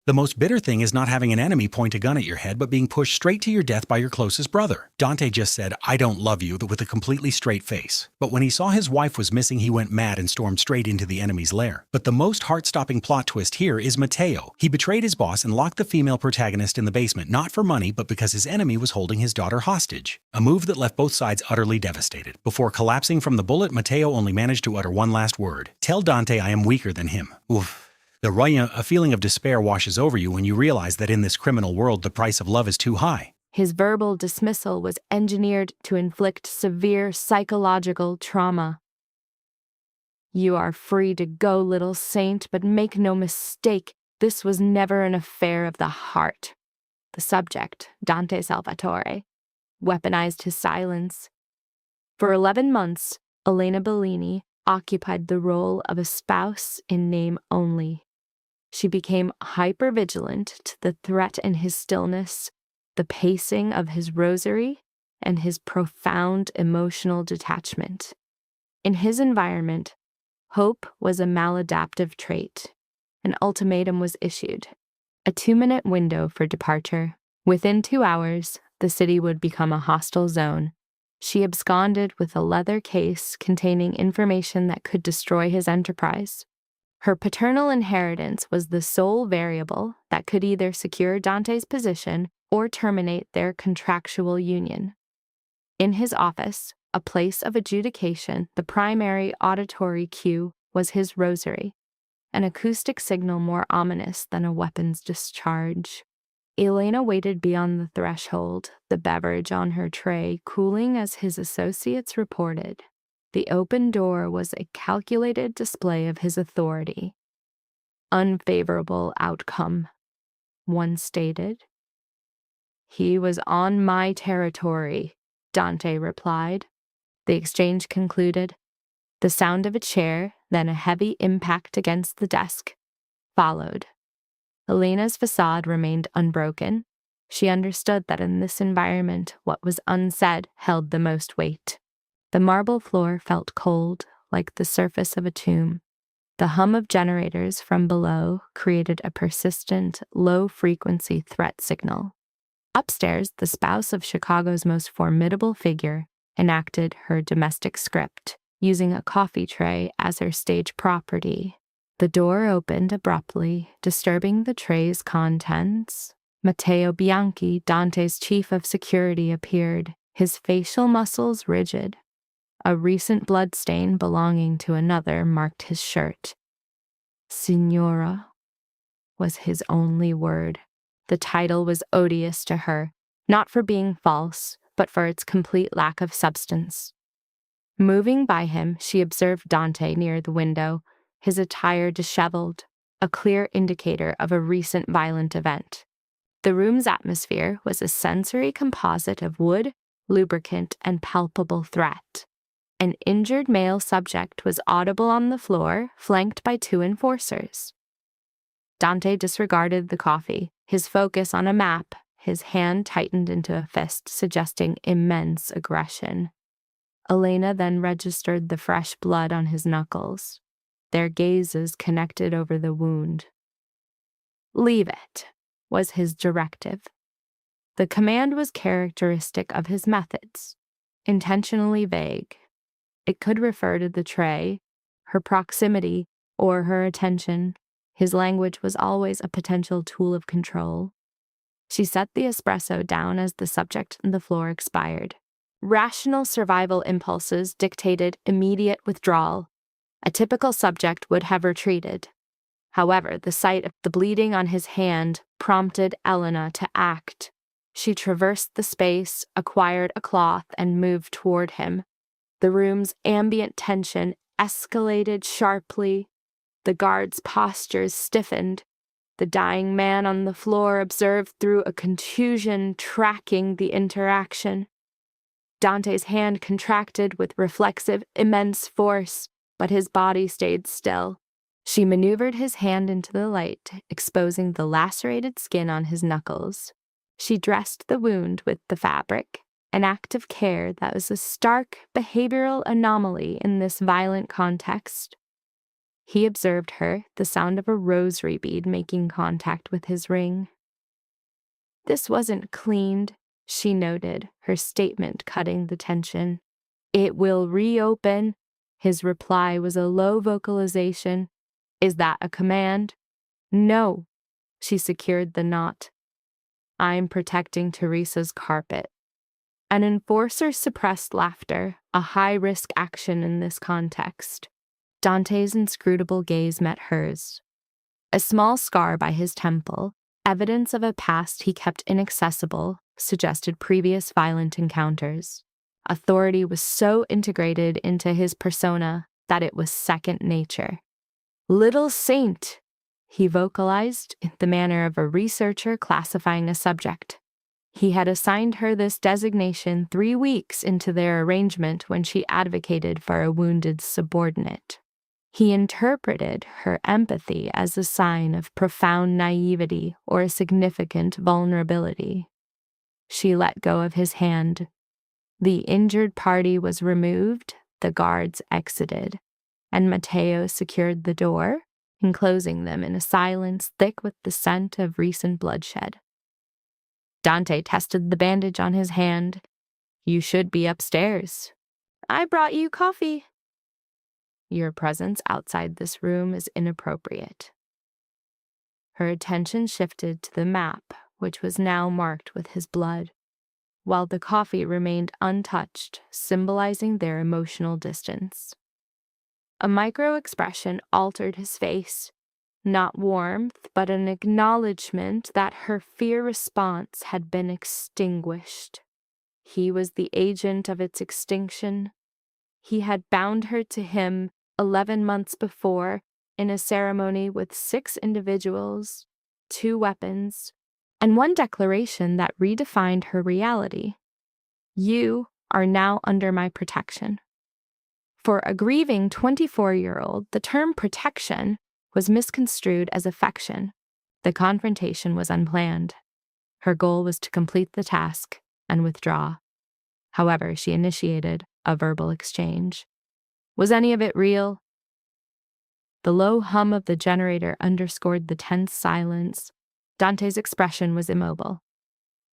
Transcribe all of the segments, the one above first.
The most bitter thing is not having an enemy point a gun at your head, but being pushed straight to your death by your closest brother. Dante just said, "I don't love you," with a completely straight face. But when he saw his wife was missing, he went mad and stormed straight into the enemy's lair. But the most heart-stopping plot twist here is Matteo. He betrayed his boss and locked the female protagonist in the basement, not for money, but because his enemy was holding his daughter hostage. A move that left both sides utterly devastated. Before collapsing from the bullet, Matteo only managed to utter one last word. "Tell Dante I am weaker than him." Oof. A feeling of despair washes over you when you realize that in this criminal world the price of love is too high. His verbal dismissal was engineered to inflict severe psychological trauma. "You are free to go, little saint, but make no mistake, this was never an affair of the heart." The subject, Dante Salvatore, weaponized his silence. For 11 months, Elena Bellini occupied the role of a spouse in name only. She became hypervigilant to the threat in his stillness, the pacing of his rosary, and his profound emotional detachment. In his environment, hope was a maladaptive trait. An ultimatum was issued, a 2-minute window for departure. Within 2 hours, the city would become a hostile zone. She absconded with a leather case containing information that could destroy his enterprise. Her paternal inheritance was the sole variable that could either secure Dante's position or terminate their contractual union. In his office, a place of adjudication, the primary auditory cue was his rosary, an acoustic signal more ominous than a weapon's discharge. Elena waited beyond the threshold, the beverage on her tray cooling as his associates reported. The open door was a calculated display of his authority. "Unfavorable outcome," one stated. "He was on my territory," Dante replied. The exchange concluded. The sound of a chair, then a heavy impact against the desk, followed. Elena's facade remained unbroken. She understood that in this environment, what was unsaid held the most weight. The marble floor felt cold, like the surface of a tomb. The hum of generators from below created a persistent, low-frequency threat signal. Upstairs, the spouse of Chicago's most formidable figure enacted her domestic script, using a coffee tray as her stage property. The door opened abruptly, disturbing the tray's contents. Matteo Bianchi, Dante's chief of security, appeared, his facial muscles rigid. A recent bloodstain belonging to another marked his shirt. "Signora" was his only word. The title was odious to her, not for being false, but for its complete lack of substance. Moving by him, she observed Dante near the window, his attire disheveled, a clear indicator of a recent violent event. The room's atmosphere was a sensory composite of wood, lubricant, and palpable threat. An injured male subject was audible on the floor, flanked by 2 enforcers. Dante disregarded the coffee, his focus on a map, his hand tightened into a fist, suggesting immense aggression. Elena then registered the fresh blood on his knuckles. Their gazes connected over the wound. "Leave it," was his directive. The command was characteristic of his methods, intentionally vague. It could refer to the tray, her proximity, or her attention. His language was always a potential tool of control. She set the espresso down as the subject on the floor expired. Rational survival impulses dictated immediate withdrawal. A typical subject would have retreated. However, the sight of the bleeding on his hand prompted Elena to act. She traversed the space, acquired a cloth, and moved toward him. The room's ambient tension escalated sharply. The guards' postures stiffened. The dying man on the floor observed through a contusion, tracking the interaction. Dante's hand contracted with reflexive, immense force, but his body stayed still. She maneuvered his hand into the light, exposing the lacerated skin on his knuckles. She dressed the wound with the fabric, an act of care that was a stark behavioral anomaly in this violent context. He observed her, the sound of a rosary bead making contact with his ring. "This wasn't cleaned," she noted, her statement cutting the tension. "It will reopen." His reply was a low vocalization. "Is that a command?" "No." She secured the knot. "I'm protecting Teresa's carpet." An enforcer suppressed laughter, a high-risk action in this context. Dante's inscrutable gaze met hers. A small scar by his temple, evidence of a past he kept inaccessible, suggested previous violent encounters. Authority was so integrated into his persona that it was second nature. "Little saint," he vocalized in the manner of a researcher classifying a subject. He had assigned her this designation 3 weeks into their arrangement when she advocated for a wounded subordinate. He interpreted her empathy as a sign of profound naivety or a significant vulnerability. She let go of his hand. The injured party was removed, the guards exited, and Matteo secured the door, enclosing them in a silence thick with the scent of recent bloodshed. Dante tested the bandage on his hand. "You should be upstairs." "I brought you coffee." "Your presence outside this room is inappropriate." Her attention shifted to the map, which was now marked with his blood, while the coffee remained untouched, symbolizing their emotional distance. A micro-expression altered his face, not warmth, but an acknowledgement that her fear response had been extinguished. He was the agent of its extinction. He had bound her to him 11 months before in a ceremony with 6 individuals, 2 weapons, and 1 declaration that redefined her reality. "You are now under my protection." For a grieving 24-year-old, the term protection was misconstrued as affection. The confrontation was unplanned. Her goal was to complete the task and withdraw. However, she initiated a verbal exchange. Was any of it real? The low hum of the generator underscored the tense silence. Dante's expression was immobile.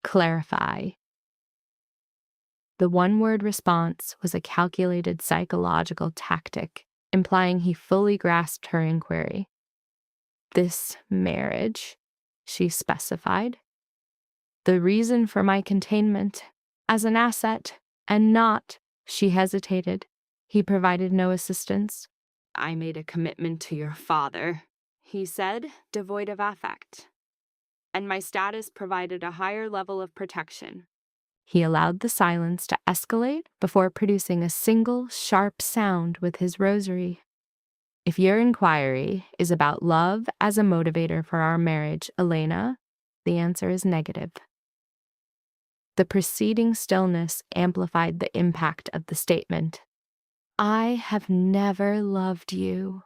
"Clarify." The one-word response was a calculated psychological tactic, implying he fully grasped her inquiry. "This marriage," she specified. "The reason for my containment, as an asset, and not," she hesitated. He provided no assistance. "I made a commitment to your father," he said, devoid of affect. "And my status provided a higher level of protection." He allowed the silence to escalate before producing a single, sharp sound with his rosary. "If your inquiry is about love as a motivator for our marriage, Elena, the answer is negative." The preceding stillness amplified the impact of the statement. "I have never loved you."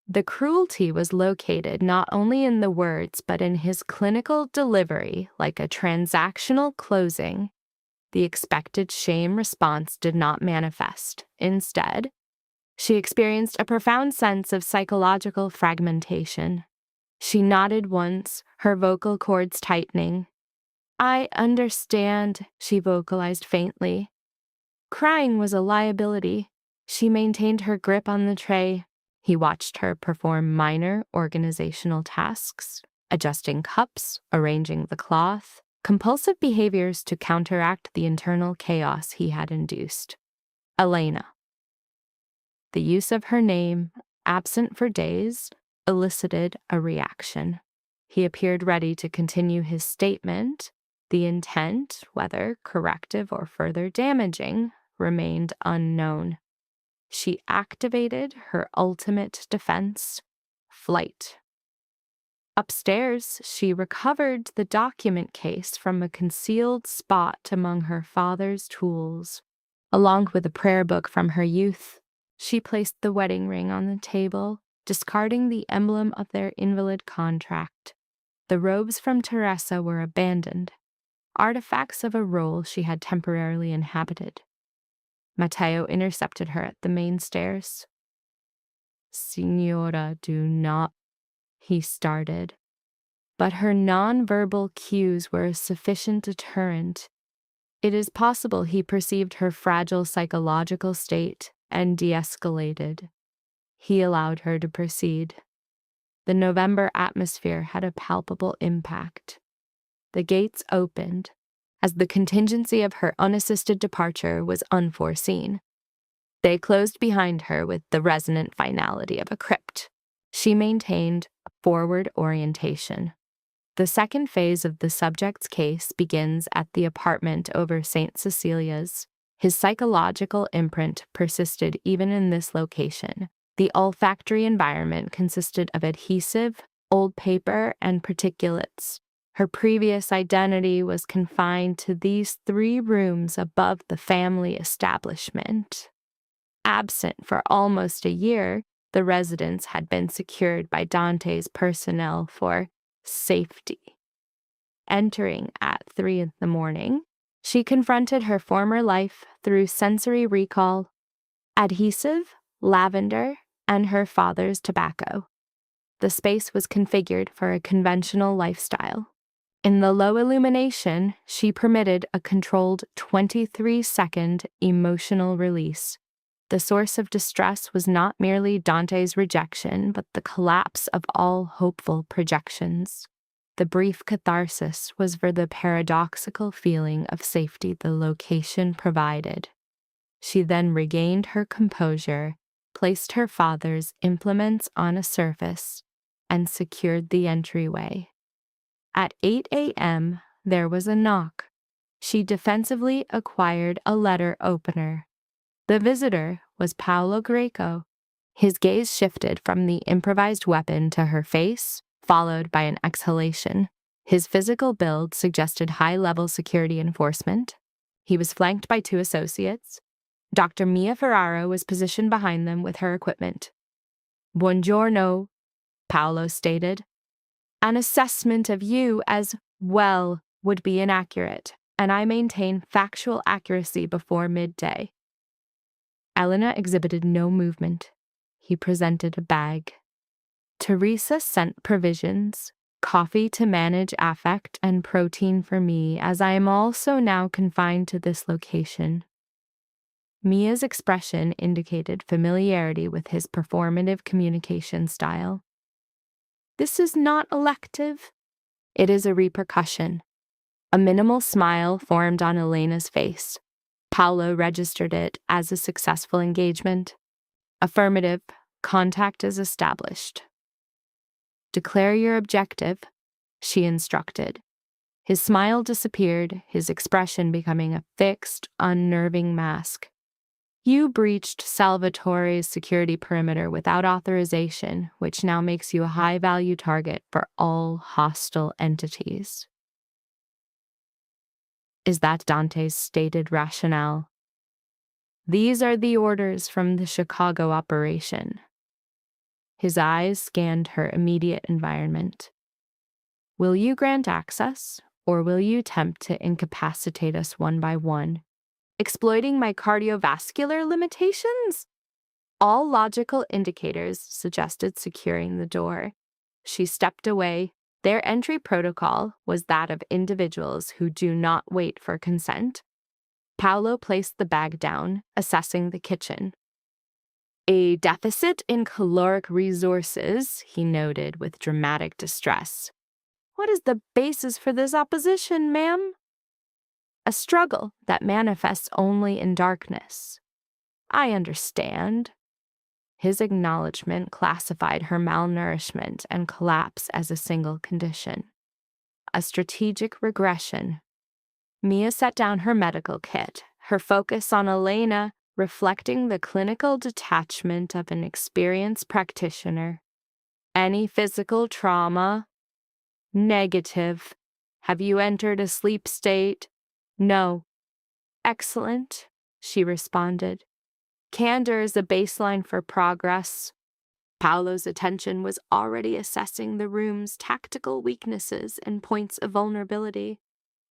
The cruelty was located not only in the words but in his clinical delivery, like a transactional closing. The expected shame response did not manifest. Instead, she experienced a profound sense of psychological fragmentation. She nodded once, her vocal cords tightening. "I understand," she vocalized faintly. Crying was a liability. She maintained her grip on the tray. He watched her perform minor organizational tasks, adjusting cups, arranging the cloth, compulsive behaviors to counteract the internal chaos he had induced. Elena. The use of her name, absent for days, elicited a reaction. He appeared ready to continue his statement. The intent, whether corrective or further damaging, remained unknown. She activated her ultimate defense, flight. Upstairs, she recovered the document case from a concealed spot among her father's tools. Along with a prayer book from her youth, she placed the wedding ring on the table, discarding the emblem of their invalid contract. The robes from Teresa were abandoned, artifacts of a role she had temporarily inhabited. Matteo intercepted her at the main stairs. Signora, do not, he started. But her nonverbal cues were a sufficient deterrent. It is possible he perceived her fragile psychological state and de-escalated. He allowed her to proceed. The November atmosphere had a palpable impact. The gates opened, as the contingency of her unassisted departure was unforeseen. They closed behind her with the resonant finality of a crypt. She maintained a forward orientation. The second phase of the subject's case begins at the apartment over St. Cecilia's. His psychological imprint persisted even in this location. The olfactory environment consisted of adhesive, old paper, and particulates. Her previous identity was confined to these 3 rooms above the family establishment. Absent for almost a year, the residence had been secured by Dante's personnel for safety. Entering at 3 a.m, she confronted her former life through sensory recall, adhesive, lavender, and her father's tobacco. The space was configured for a conventional lifestyle. In the low illumination, she permitted a controlled 23-second emotional release. The source of distress was not merely Dante's rejection, but the collapse of all hopeful projections. The brief catharsis was for the paradoxical feeling of safety the location provided. She then regained her composure, placed her father's implements on a surface, and secured the entryway. At 8 a.m., there was a knock. She defensively acquired a letter opener. The visitor was Paolo Greco. His gaze shifted from the improvised weapon to her face, followed by an exhalation. His physical build suggested high-level security enforcement. He was flanked by 2 associates. Dr. Mia Ferraro was positioned behind them with her equipment. "Buongiorno," Paolo stated. "An assessment of you as well would be inaccurate, and I maintain factual accuracy before midday." Elena exhibited no movement. He presented a bag. "Teresa sent provisions, coffee to manage affect, and protein for me, as I am also now confined to this location." Mia's expression indicated familiarity with his performative communication style. "This is not elective. It is a repercussion." A minimal smile formed on Elena's face. Paolo registered it as a successful engagement. "Affirmative. Contact is established." "Declare your objective," she instructed. His smile disappeared, his expression becoming a fixed, unnerving mask. "You breached Salvatore's security perimeter without authorization, which now makes you a high-value target for all hostile entities." Is that Dante's stated rationale? "These are the orders from the Chicago operation." His eyes scanned her immediate environment. "Will you grant access, or will you attempt to incapacitate us one by one, exploiting my cardiovascular limitations?" All logical indicators suggested securing the door. She stepped away. Their entry protocol was that of individuals who do not wait for consent. Paolo placed the bag down, assessing the kitchen. "A deficit in caloric resources," he noted with dramatic distress. "What is the basis for this opposition, ma'am?" "A struggle that manifests only in darkness." "I understand." His acknowledgement classified her malnourishment and collapse as a single condition. A strategic regression. Mia set down her medical kit, her focus on Elena reflecting the clinical detachment of an experienced practitioner. "Any physical trauma?" "Negative." "Have you entered a sleep state?" "No." "Excellent," she responded. "Candor is a baseline for progress." Paolo's attention was already assessing the room's tactical weaknesses and points of vulnerability.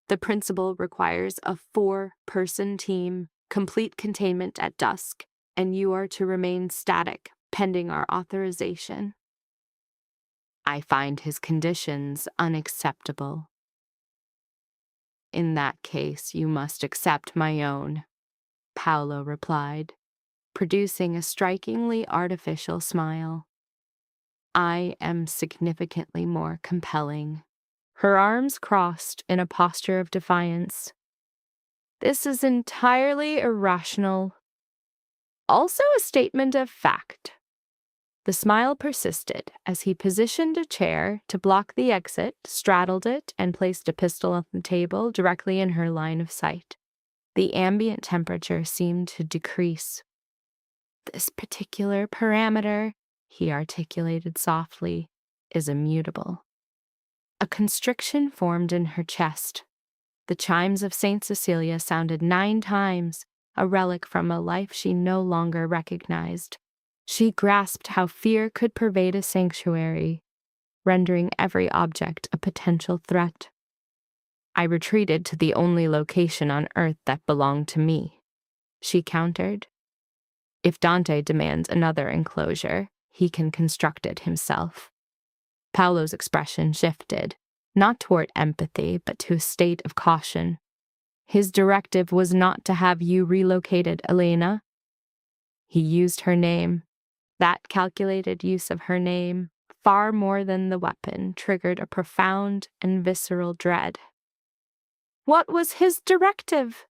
"The principle requires a 4-person team, complete containment at dusk, and you are to remain static, pending our authorization. I find his conditions unacceptable. In that case, you must accept my own, Paolo replied, producing a strikingly artificial smile. I am significantly more compelling. Her arms crossed in a posture of defiance. This is entirely irrational. Also a statement of fact. The smile persisted as he positioned a chair to block the exit, straddled it, and placed a pistol on the table directly in her line of sight. The ambient temperature seemed to decrease. This particular parameter, he articulated softly, is immutable. A constriction formed in her chest. The chimes of St. Cecilia sounded 9 times, a relic from a life she no longer recognized. She grasped how fear could pervade a sanctuary, rendering every object a potential threat. I retreated to the only location on Earth that belonged to me, she countered. If Dante demands another enclosure, he can construct it himself. Paolo's expression shifted, not toward empathy, but to a state of caution. His directive was not to have you relocated, Elena. He used her name. That calculated use of her name, far more than the weapon, triggered a profound and visceral dread. What was his directive?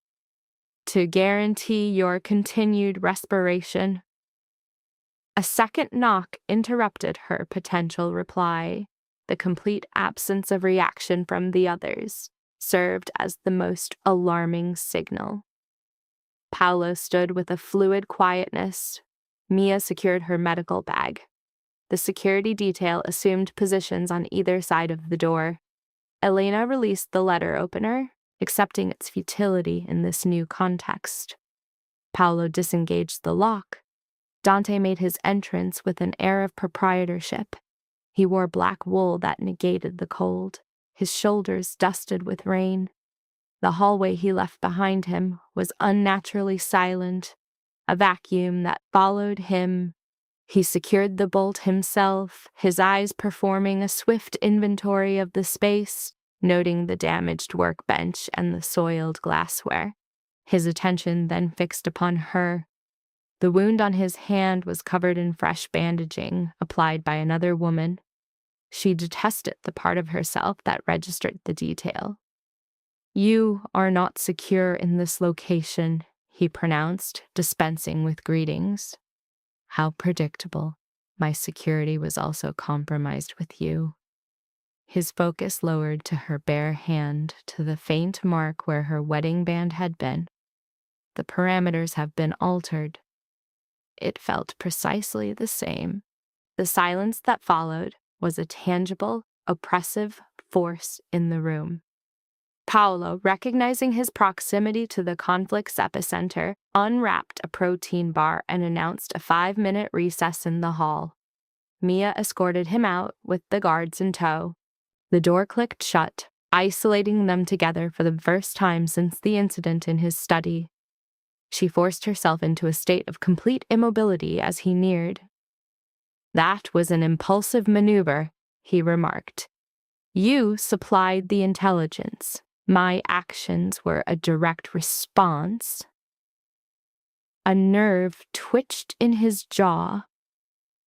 To guarantee your continued respiration. A second knock interrupted her potential reply. The complete absence of reaction from the others served as the most alarming signal. Paolo stood with a fluid quietness. Mia secured her medical bag. The security detail assumed positions on either side of the door. Elena released the letter opener, accepting its futility in this new context. Paolo disengaged the lock. Dante made his entrance with an air of proprietorship. He wore black wool that negated the cold, his shoulders dusted with rain. The hallway he left behind him was unnaturally silent, a vacuum that followed him. He secured the bolt himself, his eyes performing a swift inventory of the space, noting the damaged workbench and the soiled glassware. His attention then fixed upon her. The wound on his hand was covered in fresh bandaging, applied by another woman. She detested the part of herself that registered the detail. You are not secure in this location, he pronounced, dispensing with greetings. How predictable. My security was also compromised with you. His focus lowered to her bare hand, to the faint mark where her wedding band had been. The parameters have been altered. It felt precisely the same. The silence that followed was a tangible, oppressive force in the room. Paolo, recognizing his proximity to the conflict's epicenter, unwrapped a protein bar and announced a 5-minute recess in the hall. Mia escorted him out with the guards in tow. The door clicked shut, isolating them together for the first time since the incident in his study. She forced herself into a state of complete immobility as he neared. That was an impulsive maneuver, he remarked. You supplied the intelligence. My actions were a direct response. A nerve twitched in his jaw.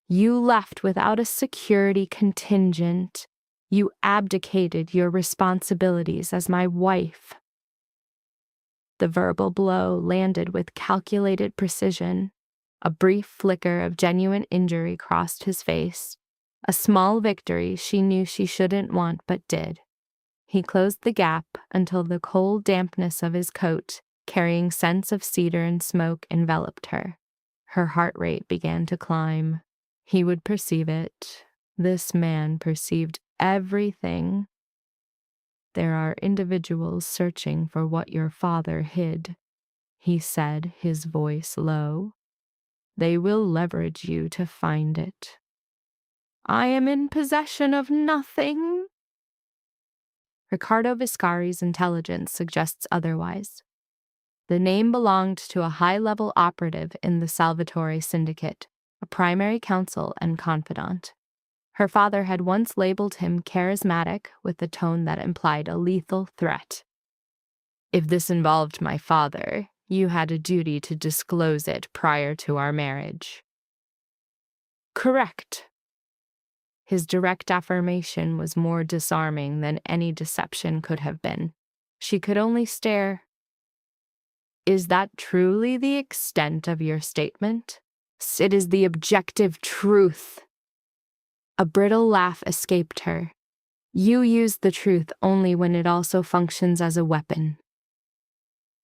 You left without a security contingent. You abdicated your responsibilities as my wife. The verbal blow landed with calculated precision. A brief flicker of genuine injury crossed his face. A small victory she knew she shouldn't want but did. He closed the gap until the cold dampness of his coat, carrying scents of cedar and smoke, enveloped her. Her heart rate began to climb. He would perceive it. This man perceived everything. There are individuals searching for what your father hid, he said, his voice low. They will leverage you to find it. I am in possession of nothing. Riccardo Viscari's intelligence suggests otherwise. The name belonged to a high-level operative in the Salvatore syndicate. a primary counsel and confidant. Her father had once labeled him charismatic with a tone that implied a lethal threat. If this involved my father, you had a duty to disclose it prior to our marriage. Correct. His direct affirmation was more disarming than any deception could have been. She could only stare. Is that truly the extent of your statement? It is the objective truth. A brittle laugh escaped her. You use the truth only when it also functions as a weapon.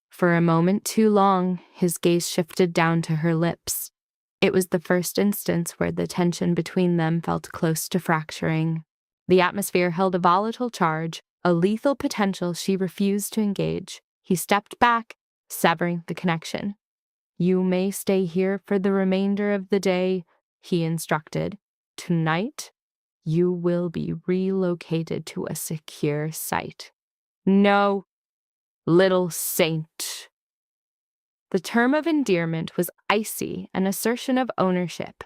For a moment too long, his gaze shifted down to her lips. It was the first instance where the tension between them felt close to fracturing. The atmosphere held a volatile charge, a lethal potential she refused to engage. He stepped back, severing the connection. You may stay here for the remainder of the day, he instructed. Tonight, you will be relocated to a secure site. No, little saint. The term of endearment was icy, an assertion of ownership.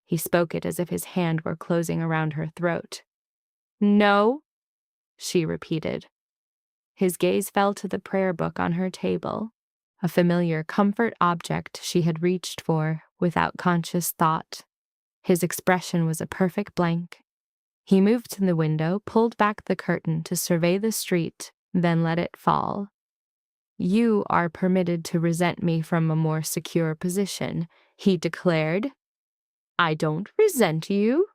He spoke it as if his hand were closing around her throat. No, she repeated. His gaze fell to the prayer book on her table, a familiar comfort object she had reached for without conscious thought. His expression was a perfect blank. He moved to the window, pulled back the curtain to survey the street, then let it fall. You are permitted to resent me from a more secure position, he declared. I don't resent you.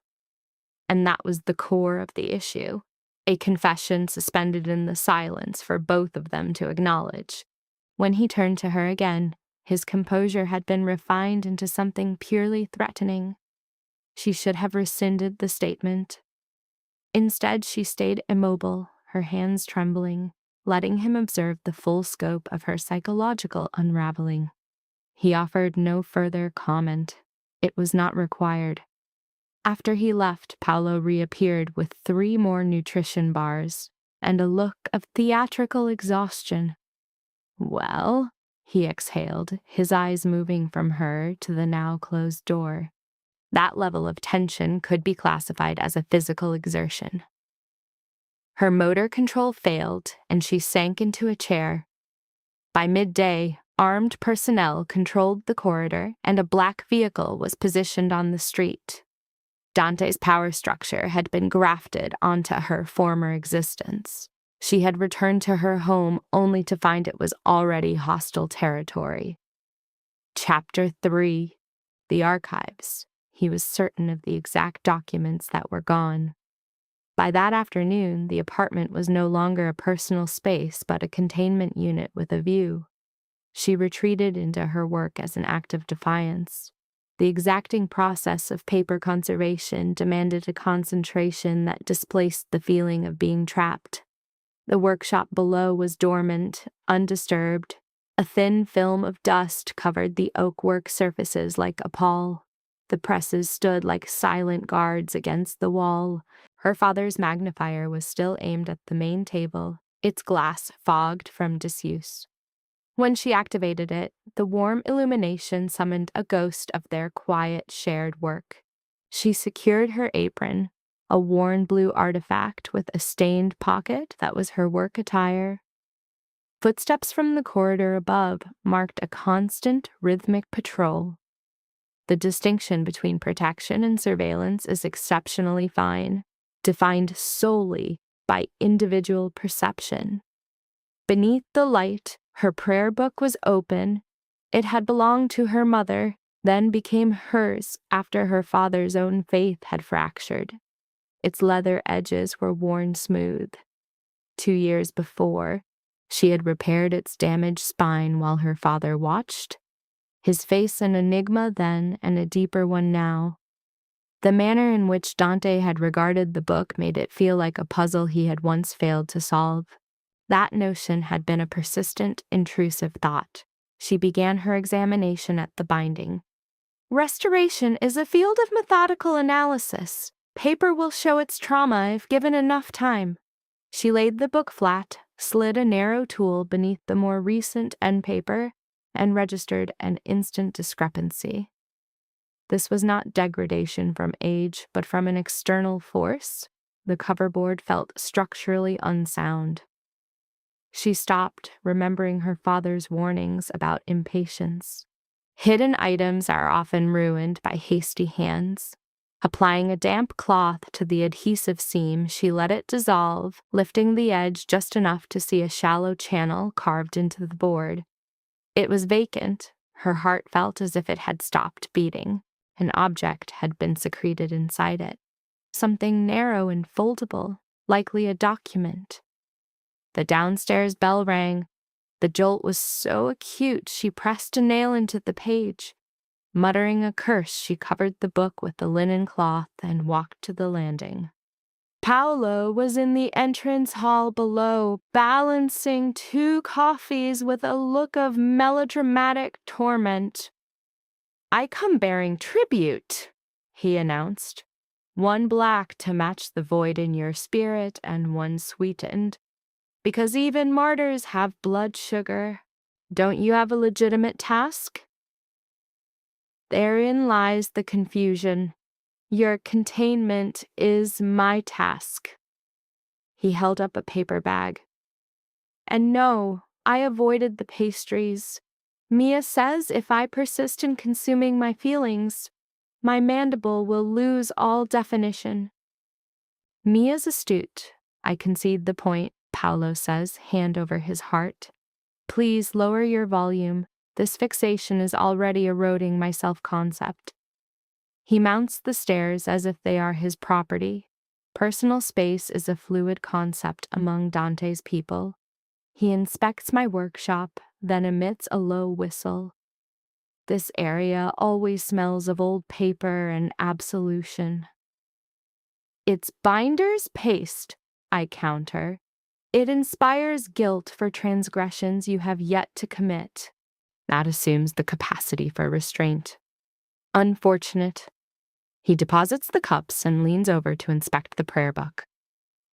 And that was the core of the issue, a confession suspended in the silence for both of them to acknowledge. When he turned to her again, his composure had been refined into something purely threatening. She should have rescinded the statement. Instead, she stayed immobile, her hands trembling, letting him observe the full scope of her psychological unraveling. He offered no further comment. It was not required. After he left, Paolo reappeared with 3 more nutrition bars and a look of theatrical exhaustion. Well, he exhaled, his eyes moving from her to the now closed door. That level of tension could be classified as a physical exertion. Her motor control failed, and she sank into a chair. By midday, armed personnel controlled the corridor, and a black vehicle was positioned on the street. Dante's power structure had been grafted onto her former existence. She had returned to her home only to find it was already hostile territory. Chapter 3. The Archives. He was certain of the exact documents that were gone. By that afternoon, the apartment was no longer a personal space but a containment unit with a view. She retreated into her work as an act of defiance. The exacting process of paper conservation demanded a concentration that displaced the feeling of being trapped. The workshop below was dormant, undisturbed. A thin film of dust covered the oak work surfaces like a pall. The presses stood like silent guards against the wall. Her father's magnifier was still aimed at the main table, its glass fogged from disuse. When she activated it, the warm illumination summoned a ghost of their quiet, shared work. She secured her apron, a worn blue artifact with a stained pocket that was her work attire. Footsteps from the corridor above marked a constant, rhythmic patrol. The distinction between protection and surveillance is exceptionally fine, defined solely by individual perception. Beneath the light, her prayer book was open. It had belonged to her mother, then became hers after her father's own faith had fractured. Its leather edges were worn smooth. 2 years before, she had repaired its damaged spine while her father watched. His face an enigma then and a deeper one now. The manner in which Dante had regarded the book made it feel like a puzzle he had once failed to solve. That notion had been a persistent, intrusive thought. She began her examination at the binding. Restoration is a field of methodical analysis. Paper will show its trauma if given enough time. She laid the book flat, slid a narrow tool beneath the more recent end paper, and registered an instant discrepancy. This was not degradation from age, but from an external force. The coverboard felt structurally unsound. She stopped, remembering her father's warnings about impatience. Hidden items are often ruined by hasty hands. Applying a damp cloth to the adhesive seam, she let it dissolve, lifting the edge just enough to see a shallow channel carved into the board. It was vacant. Her heart felt as if it had stopped beating. An object had been secreted inside it. Something narrow and foldable, likely a document. The downstairs bell rang. The jolt was so acute she pressed a nail into the page. Muttering a curse, she covered the book with the linen cloth and walked to the landing. Paolo was in the entrance hall below, balancing 2 coffees with a look of melodramatic torment. "I come bearing tribute," he announced. "One black to match the void in your spirit and one sweetened. Because even martyrs have blood sugar. Don't you have a legitimate task?" "Therein lies the confusion. Your containment is my task." He held up a paper bag. "And no, I avoided the pastries. Mia says if I persist in consuming my feelings, my mandible will lose all definition." "Mia's astute. I concede the point," Paolo says, hand over his heart. "Please lower your volume. This fixation is already eroding my self-concept." He mounts the stairs as if they are his property. Personal space is a fluid concept among Dante's people. He inspects my workshop, then emits a low whistle. "This area always smells of old paper and absolution." "It's binder's paste," I counter. "It inspires guilt for transgressions you have yet to commit." That assumes the capacity for restraint. "Unfortunate." He deposits the cups and leans over to inspect the prayer book.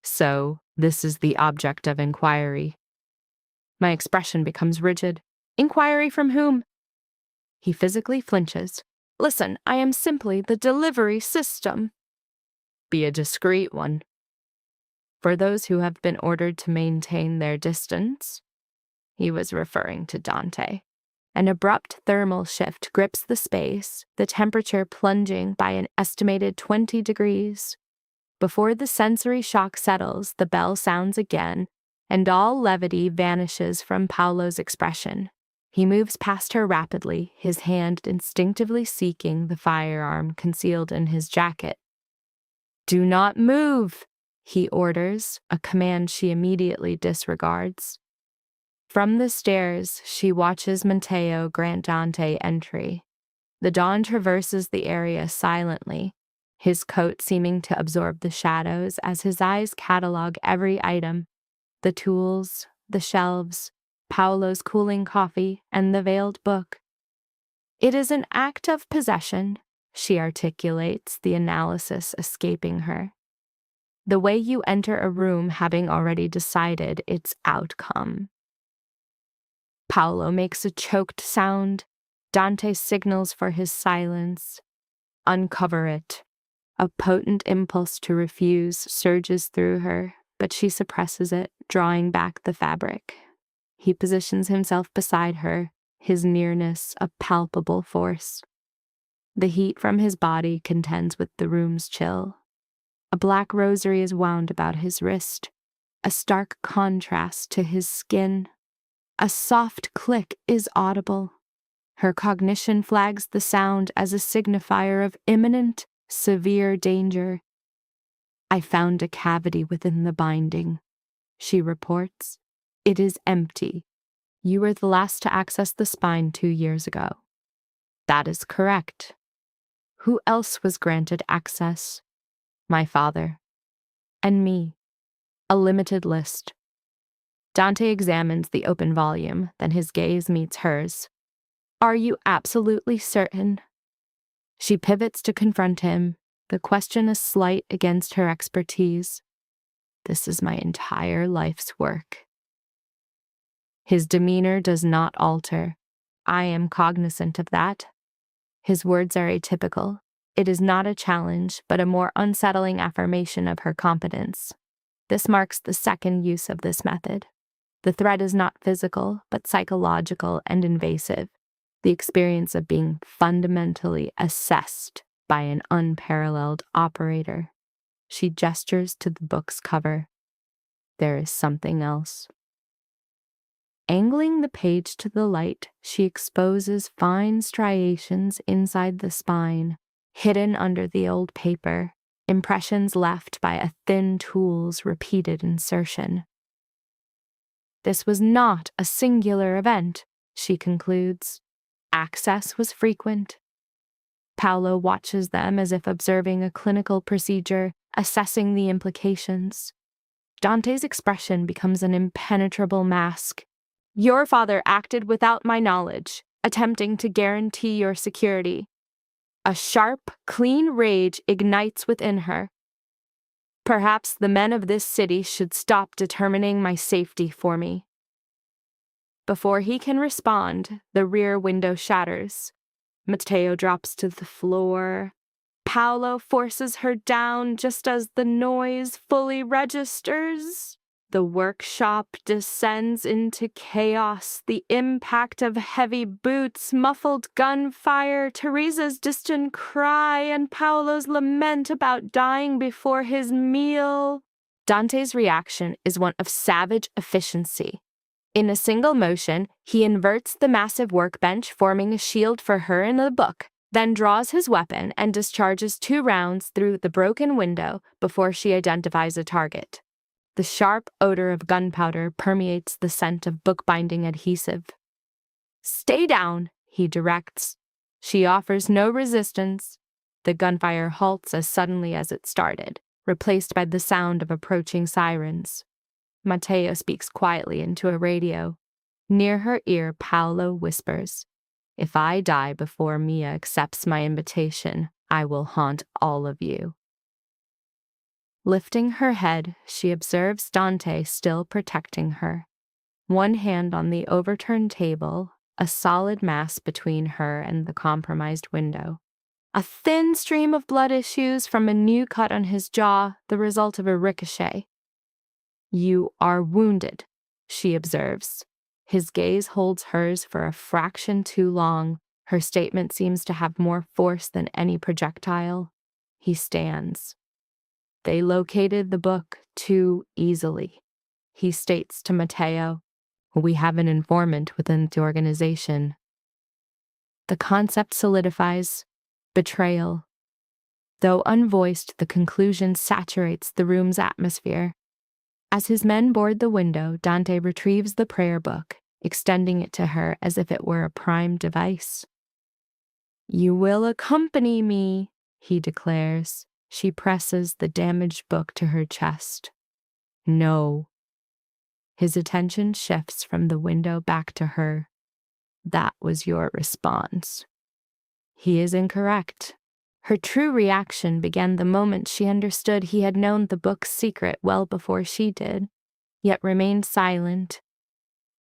"So, this is the object of inquiry." My expression becomes rigid. "Inquiry from whom?" He physically flinches. "Listen, I am simply the delivery system." "Be a discreet one." "For those who have been ordered to maintain their distance." He was referring to Dante. An abrupt thermal shift grips the space, the temperature plunging by an estimated 20 degrees. Before the sensory shock settles, the bell sounds again, and all levity vanishes from Paolo's expression. He moves past her rapidly, his hand instinctively seeking the firearm concealed in his jacket. "Do not move," he orders, a command she immediately disregards. From the stairs, she watches Matteo grant Dante entry. The Don traverses the area silently, his coat seeming to absorb the shadows as his eyes catalog every item: the tools, the shelves, Paolo's cooling coffee, and the veiled book. "It is an act of possession," she articulates, the analysis escaping her. "The way you enter a room having already decided its outcome." Paolo makes a choked sound. Dante signals for his silence. "Uncover it." A potent impulse to refuse surges through her, but she suppresses it, drawing back the fabric. He positions himself beside her, his nearness a palpable force. The heat from his body contends with the room's chill. A black rosary is wound about his wrist, a stark contrast to his skin. A soft click is audible. Her cognition flags the sound as a signifier of imminent, severe danger. "I found a cavity within the binding," she reports. "It is empty. You were the last to access the spine 2 years ago." "That is correct." "Who else was granted access?" "My father." "And me." "A limited list." Dante examines the open volume, then his gaze meets hers. "Are you absolutely certain?" She pivots to confront him, the question a slight against her expertise. "This is my entire life's work." His demeanor does not alter. I am cognizant of that. His words are atypical. It is not a challenge, but a more unsettling affirmation of her competence. This marks the second use of this method. The threat is not physical, but psychological and invasive. The experience of being fundamentally assessed by an unparalleled operator. She gestures to the book's cover. There is something else. Angling the page to the light, she exposes fine striations inside the spine, hidden under the old paper, impressions left by a thin tool's repeated insertion. This was not a singular event, she concludes. Access was frequent. Paolo watches them as if observing a clinical procedure, assessing the implications. Dante's expression becomes an impenetrable mask. Your father acted without my knowledge, attempting to guarantee your security. A sharp, clean rage ignites within her. Perhaps the men of this city should stop determining my safety for me. Before he can respond, the rear window shatters. Matteo drops to the floor. Paolo forces her down just as the noise fully registers. The workshop descends into chaos, the impact of heavy boots, muffled gunfire, Teresa's distant cry, and Paolo's lament about dying before his meal. Dante's reaction is one of savage efficiency. In a single motion, he inverts the massive workbench, forming a shield for her and the book, then draws his weapon and discharges 2 rounds through the broken window before she identifies a target. The sharp odor of gunpowder permeates the scent of bookbinding adhesive. Stay down, he directs. She offers no resistance. The gunfire halts as suddenly as it started, replaced by the sound of approaching sirens. Matteo speaks quietly into a radio. Near her ear, Paolo whispers, "If I die before Mia accepts my invitation, I will haunt all of you." Lifting her head, she observes Dante still protecting her. One hand on the overturned table, a solid mass between her and the compromised window. A thin stream of blood issues from a new cut on his jaw, the result of a ricochet. "You are wounded," she observes. His gaze holds hers for a fraction too long. Her statement seems to have more force than any projectile. He stands. "They located the book too easily," he states to Matteo. "We have an informant within the organization." The concept solidifies. Betrayal. Though unvoiced, the conclusion saturates the room's atmosphere. As his men board the window, Dante retrieves the prayer book, extending it to her as if it were a prime device. "You will accompany me," he declares. She presses the damaged book to her chest. "No." His attention shifts from the window back to her. "That was your response." He is incorrect. Her true reaction began the moment she understood he had known the book's secret well before she did, yet remained silent.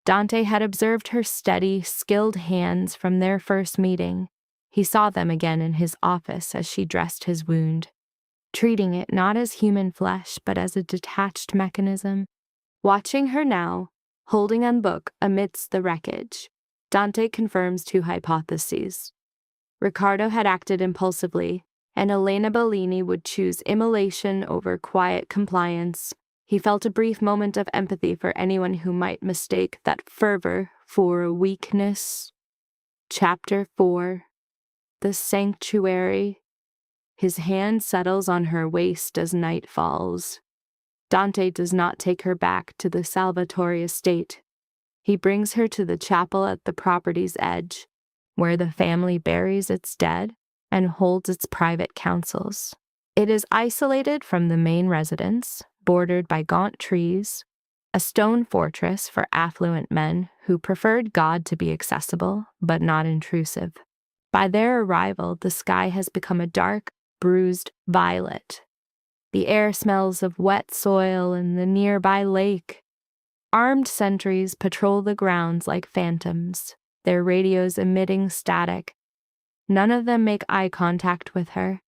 Dante had observed her steady, skilled hands from their first meeting. He saw them again in his office as she dressed his wound, treating it not as human flesh but as a detached mechanism. Watching her now, holding a book amidst the wreckage, Dante confirms 2 hypotheses. Riccardo had acted impulsively, and Elena Bellini would choose immolation over quiet compliance. He felt a brief moment of empathy for anyone who might mistake that fervor for a weakness. Chapter 4. The Sanctuary. His hand settles on her waist as night falls. Dante does not take her back to the Salvatore estate. He brings her to the chapel at the property's edge, where the family buries its dead and holds its private councils. It is isolated from the main residence, bordered by gaunt trees, a stone fortress for affluent men who preferred God to be accessible but not intrusive. By their arrival, the sky has become a dark, bruised violet. The air smells of wet soil and the nearby lake. Armed sentries patrol the grounds like phantoms, their radios emitting static. None of them make eye contact with her.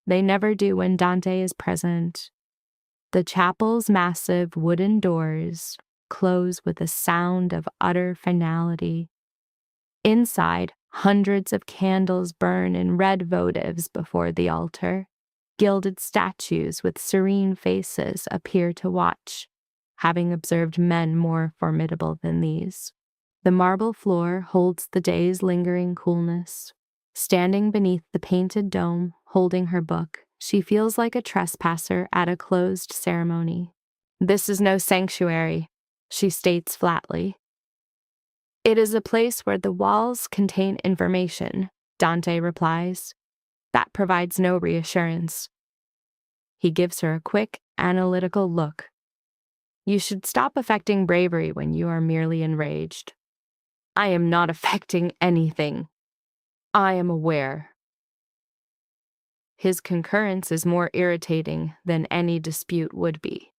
They never do when Dante is present. The chapel's massive wooden doors close with a sound of utter finality. Inside, hundreds of candles burn in red votives before the altar. Gilded statues with serene faces appear to watch, having observed men more formidable than these. The marble floor holds the day's lingering coolness. Standing beneath the painted dome, holding her book, she feels like a trespasser at a closed ceremony. "This is no sanctuary," she states flatly. "It is a place where the walls contain information," Dante replies. That provides no reassurance. He gives her a quick, analytical look. "You should stop affecting bravery when you are merely enraged." "I am not affecting anything. I am aware." His concurrence is more irritating than any dispute would be.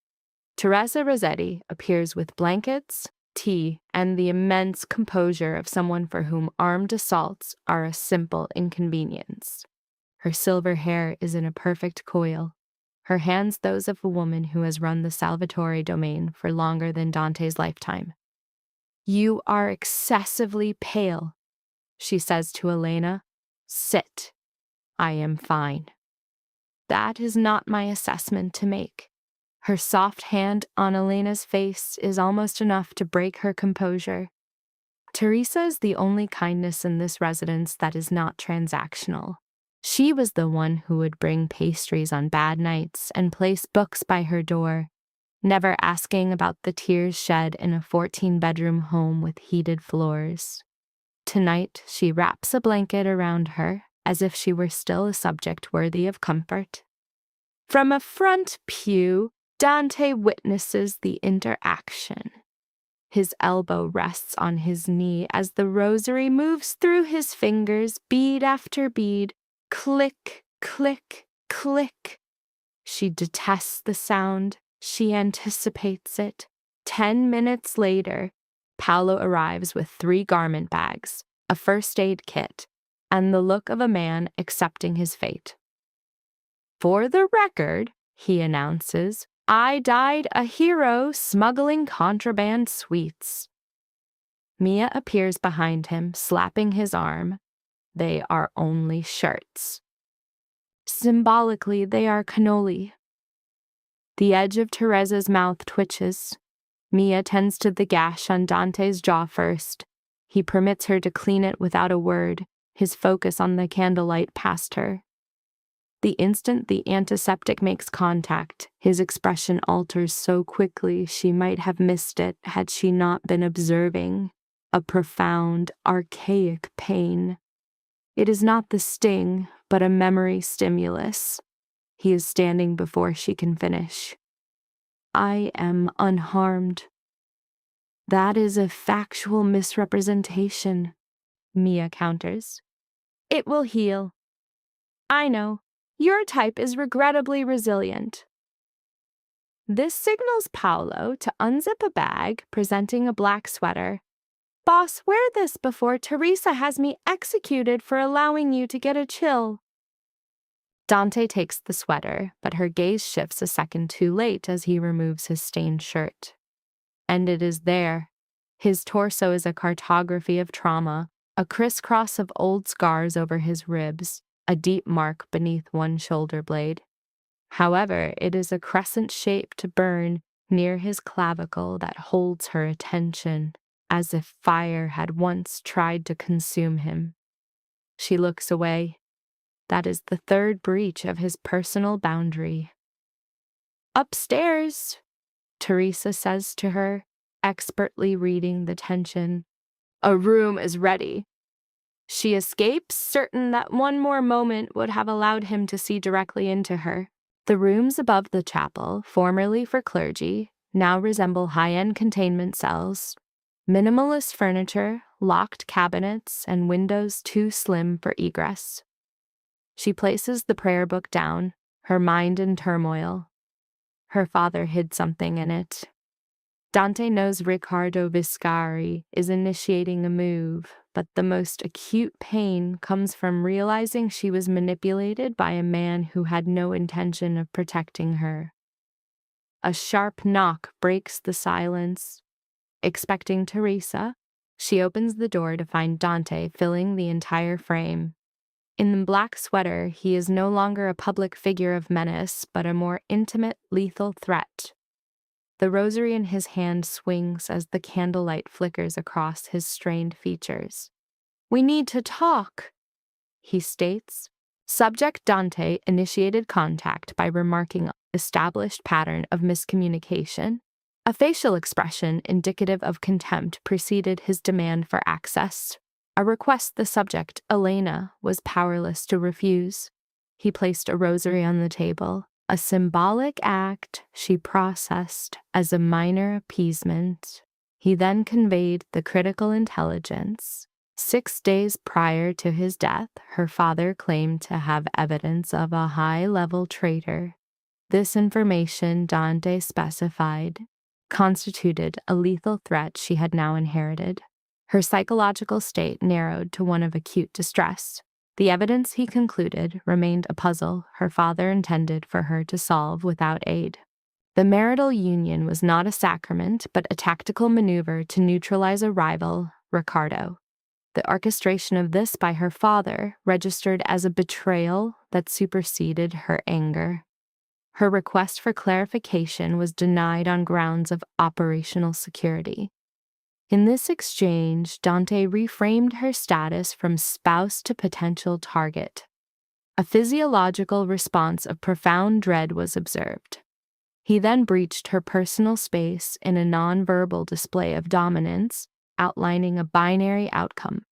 Teresa Rossetti appears with blankets, tea, and the immense composure of someone for whom armed assaults are a simple inconvenience. Her silver hair is in a perfect coil, her hands those of a woman who has run the Salvatore domain for longer than Dante's lifetime. "You are excessively pale," she says to Elena. "Sit. I am fine." That is not my assessment to make. Her soft hand on Elena's face is almost enough to break her composure. Teresa is the only kindness in this residence that is not transactional. She was the one who would bring pastries on bad nights and place books by her door, never asking about the tears shed in a 14-bedroom home with heated floors. Tonight, she wraps a blanket around her as if she were still a subject worthy of comfort. From a front pew, Dante witnesses the interaction. His elbow rests on his knee as the rosary moves through his fingers, bead after bead. Click, click, click. She detests the sound. She anticipates it. 10 minutes later, Paolo arrives with 3 garment bags, a first aid kit, and the look of a man accepting his fate. "For the record," he announces, "I died a hero smuggling contraband sweets." Mia appears behind him, slapping his arm. They are only shirts. Symbolically, they are cannoli. The edge of Teresa's mouth twitches. Mia tends to the gash on Dante's jaw first. He permits her to clean it without a word, his focus on the candlelight past her. The instant the antiseptic makes contact, his expression alters so quickly she might have missed it had she not been observing. A profound, archaic pain. It is not the sting, but a memory stimulus. He is standing before she can finish. "I am unharmed." "That is a factual misrepresentation," Mia counters. "It will heal. I know. Your type is regrettably resilient." This signals Paolo to unzip a bag, presenting a black sweater. "Boss, wear this before Teresa has me executed for allowing you to get a chill." Dante takes the sweater, but her gaze shifts a second too late as he removes his stained shirt. And it is there. His torso is a cartography of trauma, a crisscross of old scars over his ribs, a deep mark beneath one shoulder blade. However, it is a crescent-shaped burn near his clavicle that holds her attention, as if fire had once tried to consume him. She looks away. That is the 3rd breach of his personal boundary. "Upstairs," Teresa says to her, expertly reading the tension. "A room is ready." She escapes, certain that one more moment would have allowed him to see directly into her. The rooms above the chapel, formerly for clergy, now resemble high-end containment cells. Minimalist furniture, locked cabinets, and windows too slim for egress. She places the prayer book down, her mind in turmoil. Her father hid something in it. Dante knows Riccardo Viscari is initiating a move, but the most acute pain comes from realizing she was manipulated by a man who had no intention of protecting her. A sharp knock breaks the silence. Expecting Teresa, she opens the door to find Dante filling the entire frame. In the black sweater, he is no longer a public figure of menace, but a more intimate, lethal threat. The rosary in his hand swings as the candlelight flickers across his strained features. "We need to talk," he states. Subject Dante initiated contact by remarking an established pattern of miscommunication. A facial expression indicative of contempt preceded his demand for access, a request the subject, Elena, was powerless to refuse. He placed a rosary on the table, a symbolic act she processed as a minor appeasement. He then conveyed the critical intelligence. 6 days prior to his death, her father claimed to have evidence of a high-level traitor. This information, Dante specified, constituted a lethal threat she had now inherited. Her psychological state narrowed to one of acute distress. The evidence, he concluded, remained a puzzle her father intended for her to solve without aid. The marital union was not a sacrament, but a tactical maneuver to neutralize a rival, Riccardo. The orchestration of this by her father registered as a betrayal that superseded her anger. Her request for clarification was denied on grounds of operational security. In this exchange, Dante reframed her status from spouse to potential target. A physiological response of profound dread was observed. He then breached her personal space in a nonverbal display of dominance, outlining a binary outcome: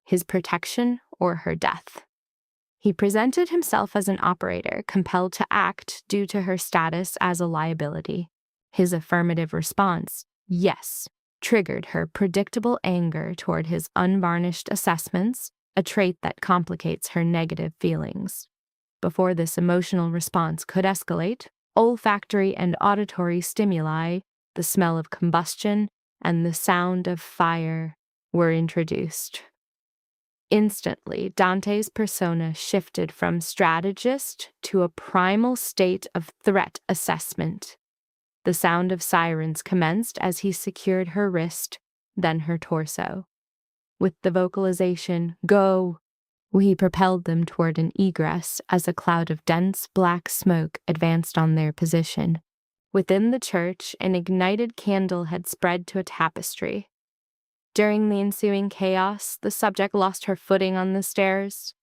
his protection or her death. He presented himself as an operator compelled to act due to her status as a liability. His affirmative response, yes, triggered her predictable anger toward his unvarnished assessments, a trait that complicates her negative feelings. Before this emotional response could escalate, olfactory and auditory stimuli, the smell of combustion, and the sound of fire were introduced. Instantly, Dante's persona shifted from strategist to a primal state of threat assessment. The sound of sirens commenced as he secured her wrist, then her torso. With the vocalization, "Go!" he propelled them toward an egress as a cloud of dense black smoke advanced on their position. Within the church, an ignited candle had spread to a tapestry. During the ensuing chaos, the subject lost her footing on the stairs.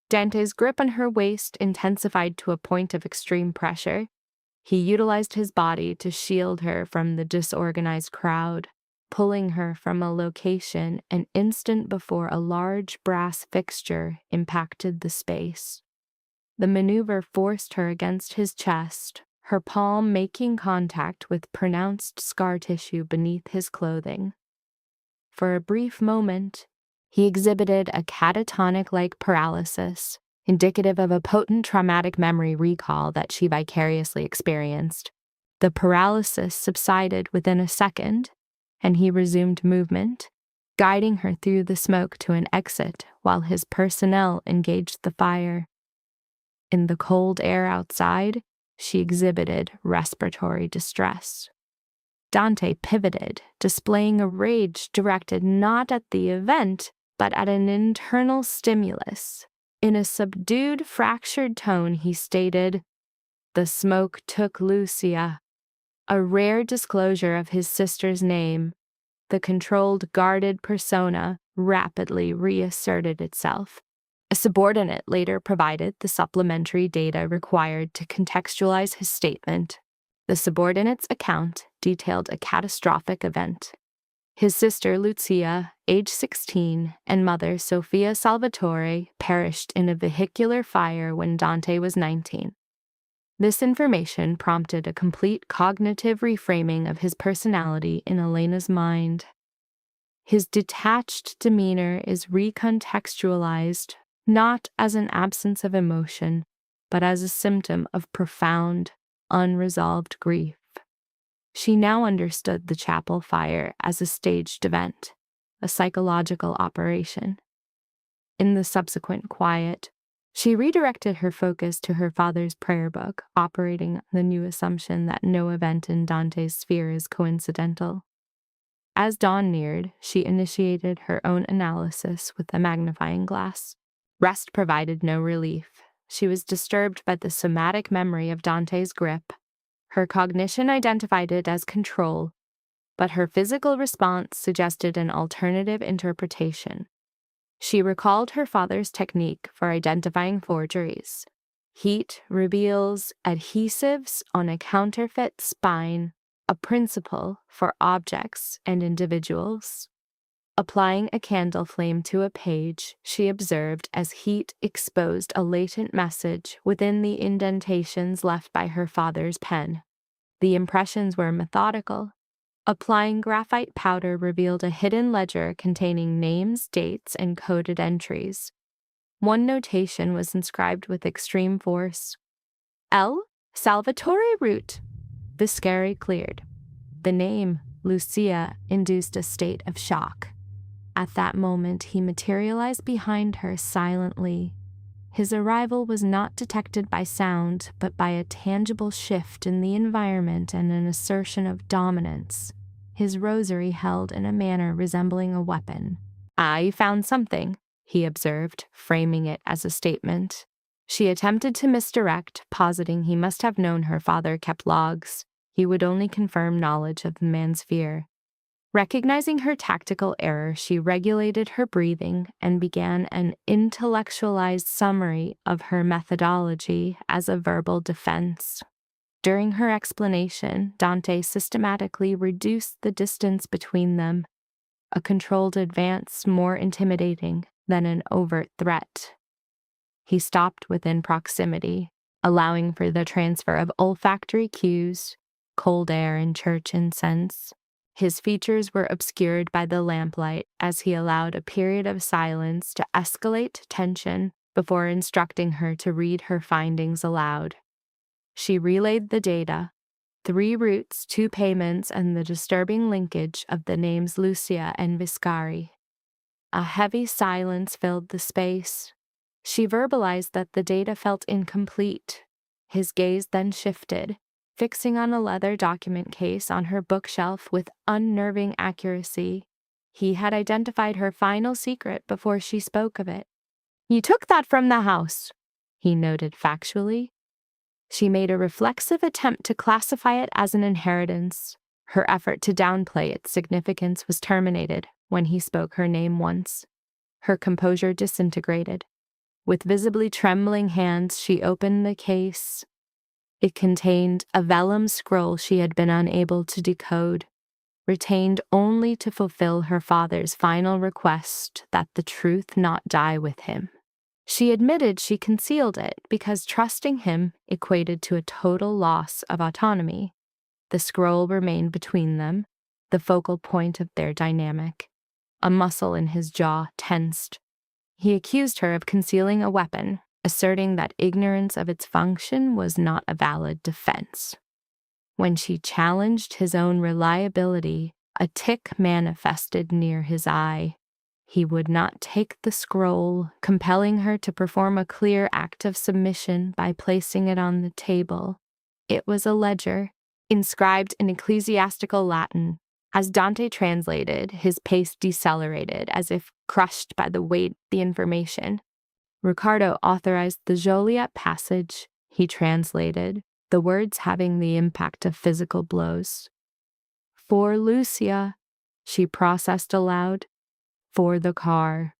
Dante's grip on her waist intensified to a point of extreme pressure. He utilized his body to shield her from the disorganized crowd, pulling her from a location an instant before a large brass fixture impacted the space. The maneuver forced her against his chest, her palm making contact with pronounced scar tissue beneath his clothing. For a brief moment, he exhibited a catatonic-like paralysis, indicative of a potent traumatic memory recall that she vicariously experienced. The paralysis subsided within a second, and he resumed movement, guiding her through the smoke to an exit while his personnel engaged the fire. In the cold air outside, she exhibited respiratory distress. Dante pivoted, displaying a rage directed not at the event, but at an internal stimulus. In a subdued, fractured tone, he stated, "The smoke took Lucia." A rare disclosure of his sister's name, the controlled, guarded persona rapidly reasserted itself. A subordinate later provided the supplementary data required to contextualize his statement. The subordinate's account detailed a catastrophic event. His sister Lucia, age 16, and mother Sofia Salvatore perished in a vehicular fire when Dante was 19. This information prompted a complete cognitive reframing of his personality in Elena's mind. His detached demeanor is recontextualized not as an absence of emotion, but as a symptom of profound, unresolved grief. She now understood the chapel fire as a staged event, a psychological operation. In the subsequent quiet, she redirected her focus to her father's prayer book, operating the new assumption that no event in Dante's sphere is coincidental. As dawn neared, she initiated her own analysis with a magnifying glass. Rest provided no relief. She was disturbed by the somatic memory of Dante's grip. Her cognition identified it as control, but her physical response suggested an alternative interpretation. She recalled her father's technique for identifying forgeries. Heat reveals adhesives on a counterfeit spine, a principle for objects and individuals. Applying a candle flame to a page, she observed as heat exposed a latent message within the indentations left by her father's pen. The impressions were methodical. Applying graphite powder revealed a hidden ledger containing names, dates, and coded entries. One notation was inscribed with extreme force. L. Salvatore Root. Viscari cleared. The name, Lucia, induced a state of shock. At that moment, he materialized behind her silently. His arrival was not detected by sound, but by a tangible shift in the environment and an assertion of dominance. His rosary held in a manner resembling a weapon. "I found something," he observed, framing it as a statement. She attempted to misdirect, positing he must have known her father kept logs. He would only confirm knowledge of the man's fear. Recognizing her tactical error, she regulated her breathing and began an intellectualized summary of her methodology as a verbal defense. During her explanation, Dante systematically reduced the distance between them, a controlled advance more intimidating than an overt threat. He stopped within proximity, allowing for the transfer of olfactory cues, cold air and church incense. His features were obscured by the lamplight as he allowed a period of silence to escalate tension before instructing her to read her findings aloud. She relayed the data, 3 routes, 2 payments, and the disturbing linkage of the names Lucia and Viscari. A heavy silence filled the space. She verbalized that the data felt incomplete. His gaze then shifted, fixing on a leather document case on her bookshelf with unnerving accuracy. He had identified her final secret before she spoke of it. "You took that from the house," he noted factually. She made a reflexive attempt to classify it as an inheritance. Her effort to downplay its significance was terminated when he spoke her name once. Her composure disintegrated. With visibly trembling hands, she opened the case. It contained a vellum scroll she had been unable to decode, retained only to fulfill her father's final request that the truth not die with him. She admitted she concealed it because trusting him equated to a total loss of autonomy. The scroll remained between them, the focal point of their dynamic. A muscle in his jaw tensed. He accused her of concealing a weapon, asserting that ignorance of its function was not a valid defense. When she challenged his own reliability, a tic manifested near his eye. He would not take the scroll, compelling her to perform a clear act of submission by placing it on the table. It was a ledger, inscribed in ecclesiastical Latin. As Dante translated, his pace decelerated, as if crushed by the weight of the information. Ricardo authorized the Joliet passage. He translated, the words having the impact of physical blows. "For Lucia," she processed aloud. "For the car."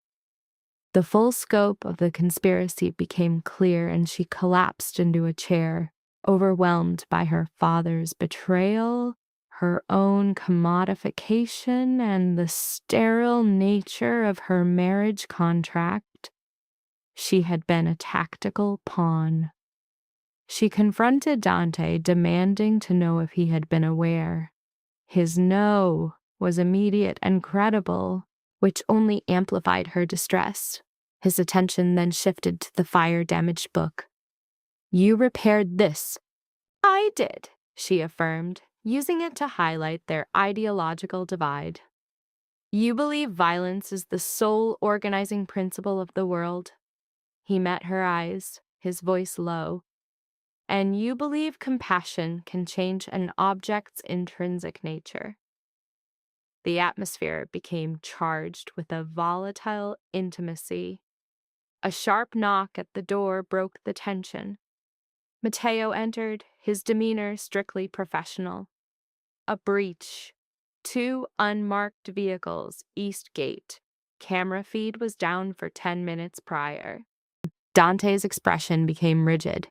The full scope of the conspiracy became clear, and she collapsed into a chair, overwhelmed by her father's betrayal, her own commodification, and the sterile nature of her marriage contract. She had been a tactical pawn. She confronted Dante, demanding to know if he had been aware. His no was immediate and credible, which only amplified her distress. His attention then shifted to the fire-damaged book. "You repaired this." "I did," she affirmed. using it to highlight their ideological divide. You believe violence is the sole organizing principle of the world. He met her eyes, his voice low. And you believe compassion can change an object's intrinsic nature. The atmosphere became charged with a volatile intimacy. A sharp knock at the door broke the tension. Mateo entered, his demeanor strictly professional. A breach. 2 unmarked vehicles, East Gate. Camera feed was down for 10 minutes prior. Dante's expression became rigid.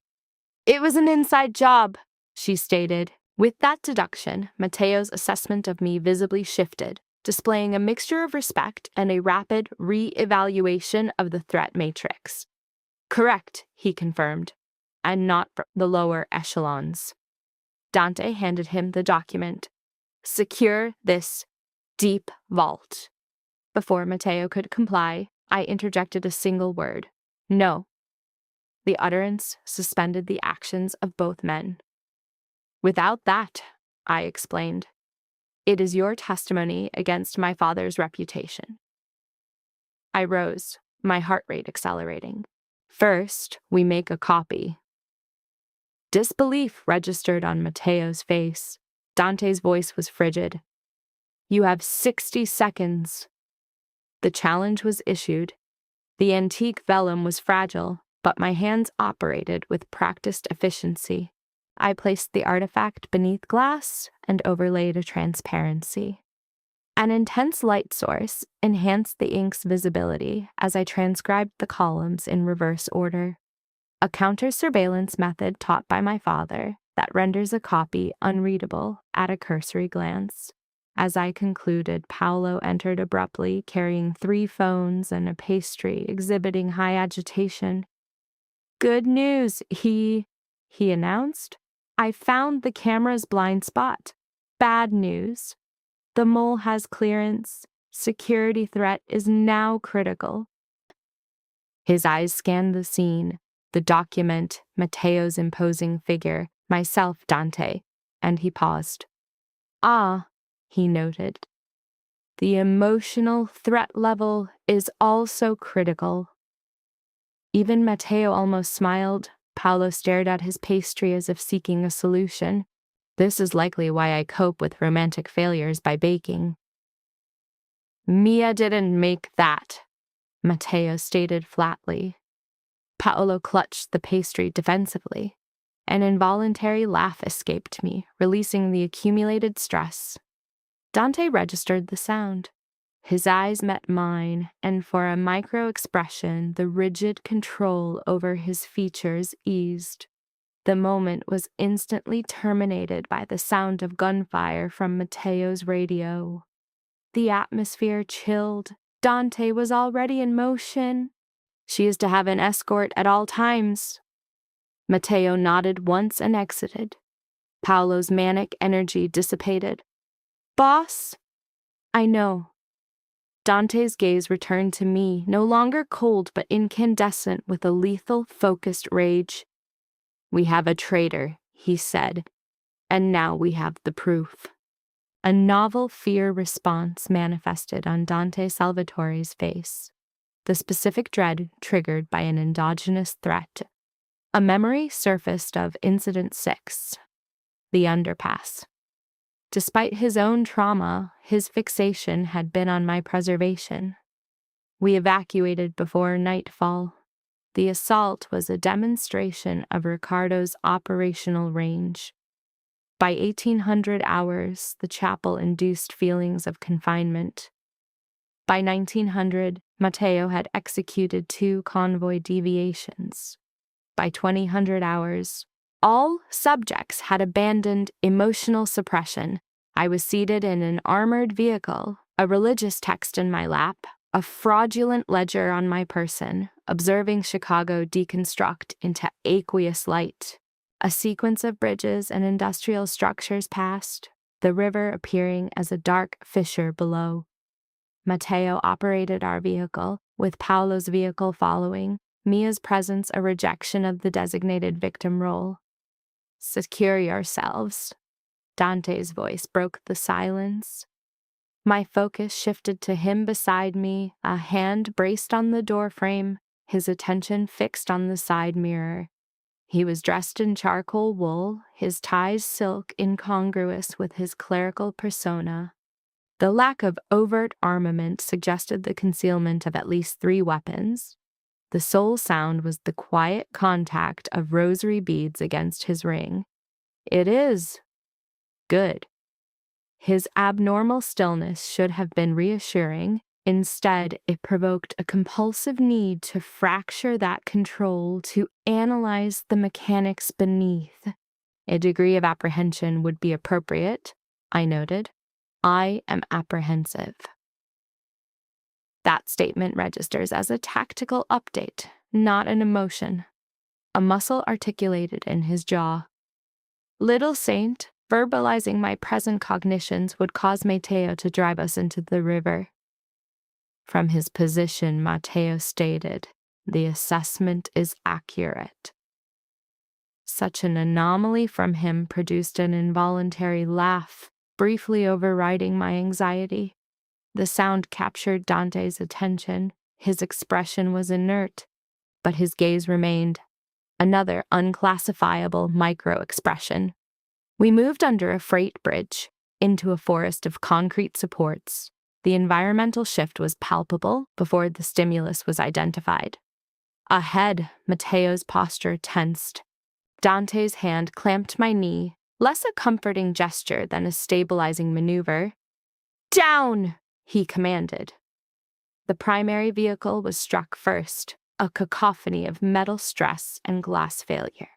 "It was an inside job," she stated. With that deduction, Mateo's assessment of me visibly shifted, displaying a mixture of respect and a rapid re-evaluation of the threat matrix. "Correct," he confirmed, "and not from the lower echelons." Dante handed him the document. "Secure this deep vault." Before Mateo could comply, I interjected a single word. "No." The utterance suspended the actions of both men. "Without that," I explained, "it is your testimony against my father's reputation." I rose, my heart rate accelerating. "First, we make a copy." Disbelief registered on Mateo's face. Dante's voice was frigid. "You have 60 seconds." The challenge was issued. The antique vellum was fragile, but my hands operated with practiced efficiency. I placed the artifact beneath glass and overlaid a transparency. An intense light source enhanced the ink's visibility as I transcribed the columns in reverse order. A counter-surveillance method taught by my father that renders a copy unreadable at a cursory glance. As I concluded, Paolo entered abruptly, carrying 3 phones and a pastry, exhibiting high agitation. "Good news," he announced. "I found the camera's blind spot. Bad news. The mole has clearance. Security threat is now critical." His eyes scanned the scene, the document, Mateo's imposing figure, myself, Dante, and he paused. "Ah," he noted. "The emotional threat level is also critical." Even Mateo almost smiled. Paolo stared at his pastry as if seeking a solution. This is likely why I cope with romantic failures by baking. "Mia didn't make that," Mateo stated flatly. Paolo clutched the pastry defensively. An involuntary laugh escaped me, releasing the accumulated stress. Dante registered the sound. His eyes met mine, and for a micro-expression, the rigid control over his features eased. The moment was instantly terminated by the sound of gunfire from Mateo's radio. The atmosphere chilled. Dante was already in motion. "She is to have an escort at all times." Mateo nodded once and exited. Paolo's manic energy dissipated. "Boss?" "I know." Dante's gaze returned to me, no longer cold but incandescent with a lethal, focused rage. "We have a traitor," he said, "and now we have the proof." A novel fear response manifested on Dante Salvatore's face, the specific dread triggered by an endogenous threat. A memory surfaced of Incident 6, the underpass. Despite his own trauma, his fixation had been on my preservation. We evacuated before nightfall. The assault was a demonstration of Ricardo's operational range. By 1800 hours, the chapel induced feelings of confinement. By 1900, Mateo had executed 2 convoy deviations. By 2000 hours, all subjects had abandoned emotional suppression. I was seated in an armored vehicle, a religious text in my lap, a fraudulent ledger on my person, observing Chicago deconstruct into aqueous light. A sequence of bridges and industrial structures passed, the river appearing as a dark fissure below. Mateo operated our vehicle, with Paolo's vehicle following, Mia's presence a rejection of the designated victim role. "Secure yourselves." Dante's voice broke the silence. My focus shifted to him beside me, a hand braced on the doorframe, his attention fixed on the side mirror. He was dressed in charcoal wool, his ties silk incongruous with his clerical persona. The lack of overt armament suggested the concealment of at least 3 weapons. The sole sound was the quiet contact of rosary beads against his ring. It is good. His abnormal stillness should have been reassuring. Instead, it provoked a compulsive need to fracture that control, to analyze the mechanics beneath. A degree of apprehension would be appropriate, I noted. I am apprehensive. That statement registers as a tactical update, not an emotion. A muscle articulated in his jaw. Little Saint, verbalizing my present cognitions would cause Mateo to drive us into the river. From his position, Mateo stated, the assessment is accurate. Such an anomaly from him produced an involuntary laugh, briefly overriding my anxiety. The sound captured Dante's attention. His expression was inert, but his gaze remained. Another unclassifiable micro-expression. We moved under a freight bridge, into a forest of concrete supports. The environmental shift was palpable before the stimulus was identified. Ahead, Mateo's posture tensed. Dante's hand clamped my knee, less a comforting gesture than a stabilizing maneuver. Down! He commanded. The primary vehicle was struck first, a cacophony of metal stress and glass failure.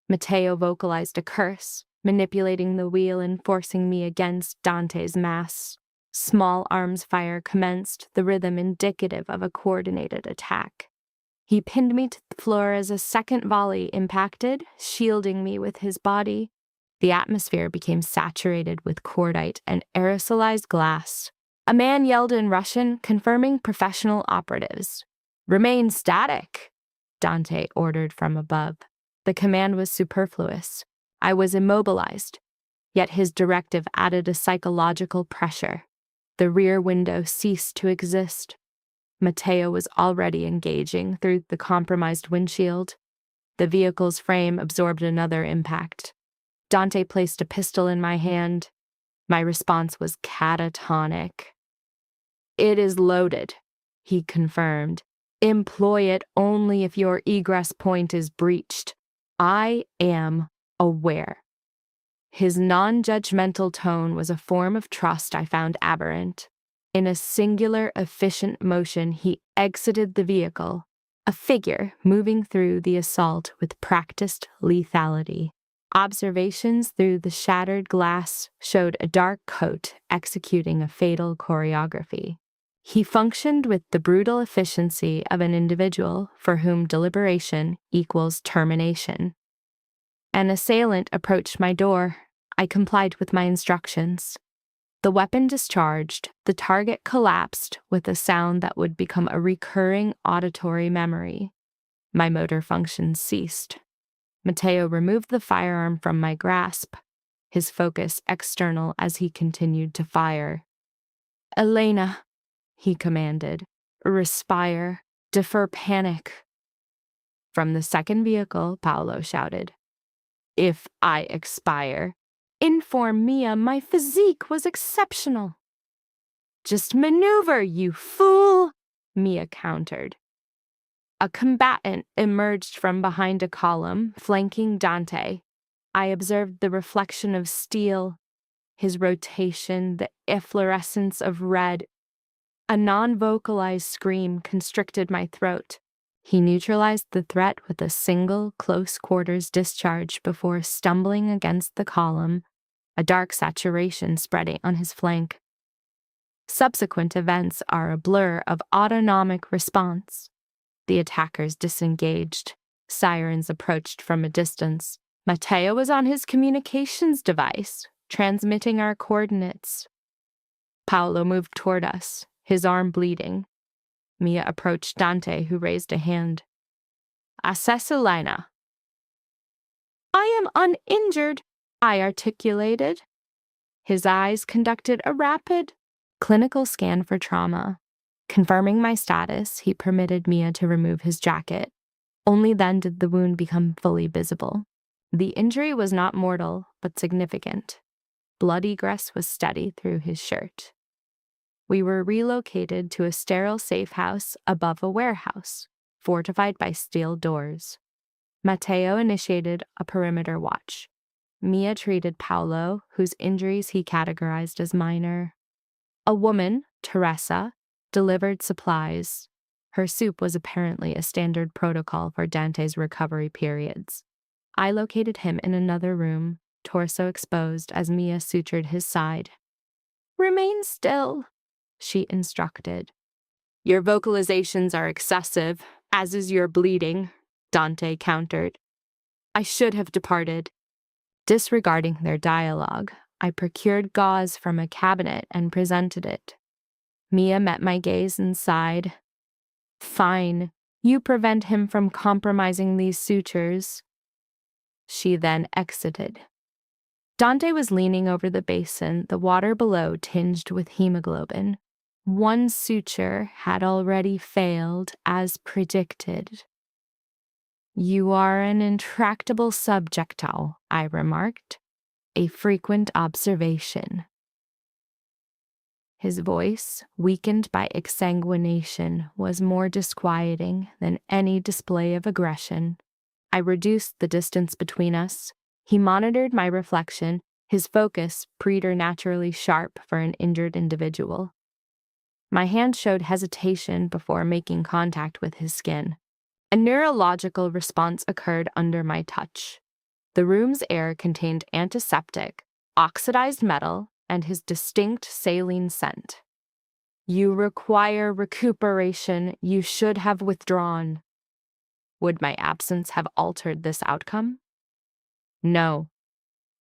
Mateo vocalized a curse, manipulating the wheel and forcing me against Dante's mass. Small arms fire commenced, the rhythm indicative of a coordinated attack. He pinned me to the floor as a second volley impacted, shielding me with his body. The atmosphere became saturated with cordite and aerosolized glass. A man yelled in Russian, confirming professional operatives. "Remain static," Dante ordered from above. The command was superfluous. I was immobilized, yet his directive added a psychological pressure. The rear window ceased to exist. Mateo was already engaging through the compromised windshield. The vehicle's frame absorbed another impact. Dante placed a pistol in my hand. My response was catatonic. "It is loaded," he confirmed. "Employ it only if your egress point is breached. I am aware." His non-judgmental tone was a form of trust I found aberrant. In a singular, efficient motion, he exited the vehicle, a figure moving through the assault with practiced lethality. Observations through the shattered glass showed a dark coat executing a fatal choreography. He functioned with the brutal efficiency of an individual for whom deliberation equals termination. An assailant approached my door. I complied with my instructions. The weapon discharged, the target collapsed with a sound that would become a recurring auditory memory. My motor functions ceased. Mateo removed the firearm from my grasp, his focus external as he continued to fire. "Elena," he commanded, "respire, defer panic." From the second vehicle, Paolo shouted, "If I expire, inform Mia my physique was exceptional." "Just maneuver, you fool," Mia countered. A combatant emerged from behind a column, flanking Dante. I observed the reflection of steel, his rotation, the efflorescence of red. A non-vocalized scream constricted my throat. He neutralized the threat with a single close-quarters discharge before stumbling against the column, a dark saturation spreading on his flank. Subsequent events are a blur of autonomic response. The attackers disengaged. Sirens approached from a distance. Mateo was on his communications device, transmitting our coordinates. Paolo moved toward us, his arm bleeding. Mia approached Dante, who raised a hand. "Assess Elena." "I am uninjured," I articulated. His eyes conducted a rapid clinical scan for trauma. Confirming my status, he permitted Mia to remove his jacket. Only then did the wound become fully visible. The injury was not mortal, but significant. Blood egress was steady through his shirt. We were relocated to a sterile safe house above a warehouse, fortified by steel doors. Matteo initiated a perimeter watch. Mia treated Paolo, whose injuries he categorized as minor. A woman, Teresa, delivered supplies. Her soup was apparently a standard protocol for Dante's recovery periods. I located him in another room, torso exposed as Mia sutured his side. "Remain still," she instructed. "Your vocalizations are excessive, as is your bleeding," Dante countered. I should have departed. Disregarding their dialogue, I procured gauze from a cabinet and presented it. Mia met my gaze and sighed. "Fine, you prevent him from compromising these sutures." She then exited. Dante was leaning over the basin, the water below tinged with hemoglobin. One suture had already failed, as predicted. "You are an intractable subjectile," I remarked. "A frequent observation." His voice, weakened by exsanguination, was more disquieting than any display of aggression. I reduced the distance between us. He monitored my reflection, his focus preternaturally sharp for an injured individual. My hand showed hesitation before making contact with his skin. A neurological response occurred under my touch. The room's air contained antiseptic, oxidized metal, and his distinct saline scent. "You require recuperation. You should have withdrawn." Would my absence have altered this outcome? No.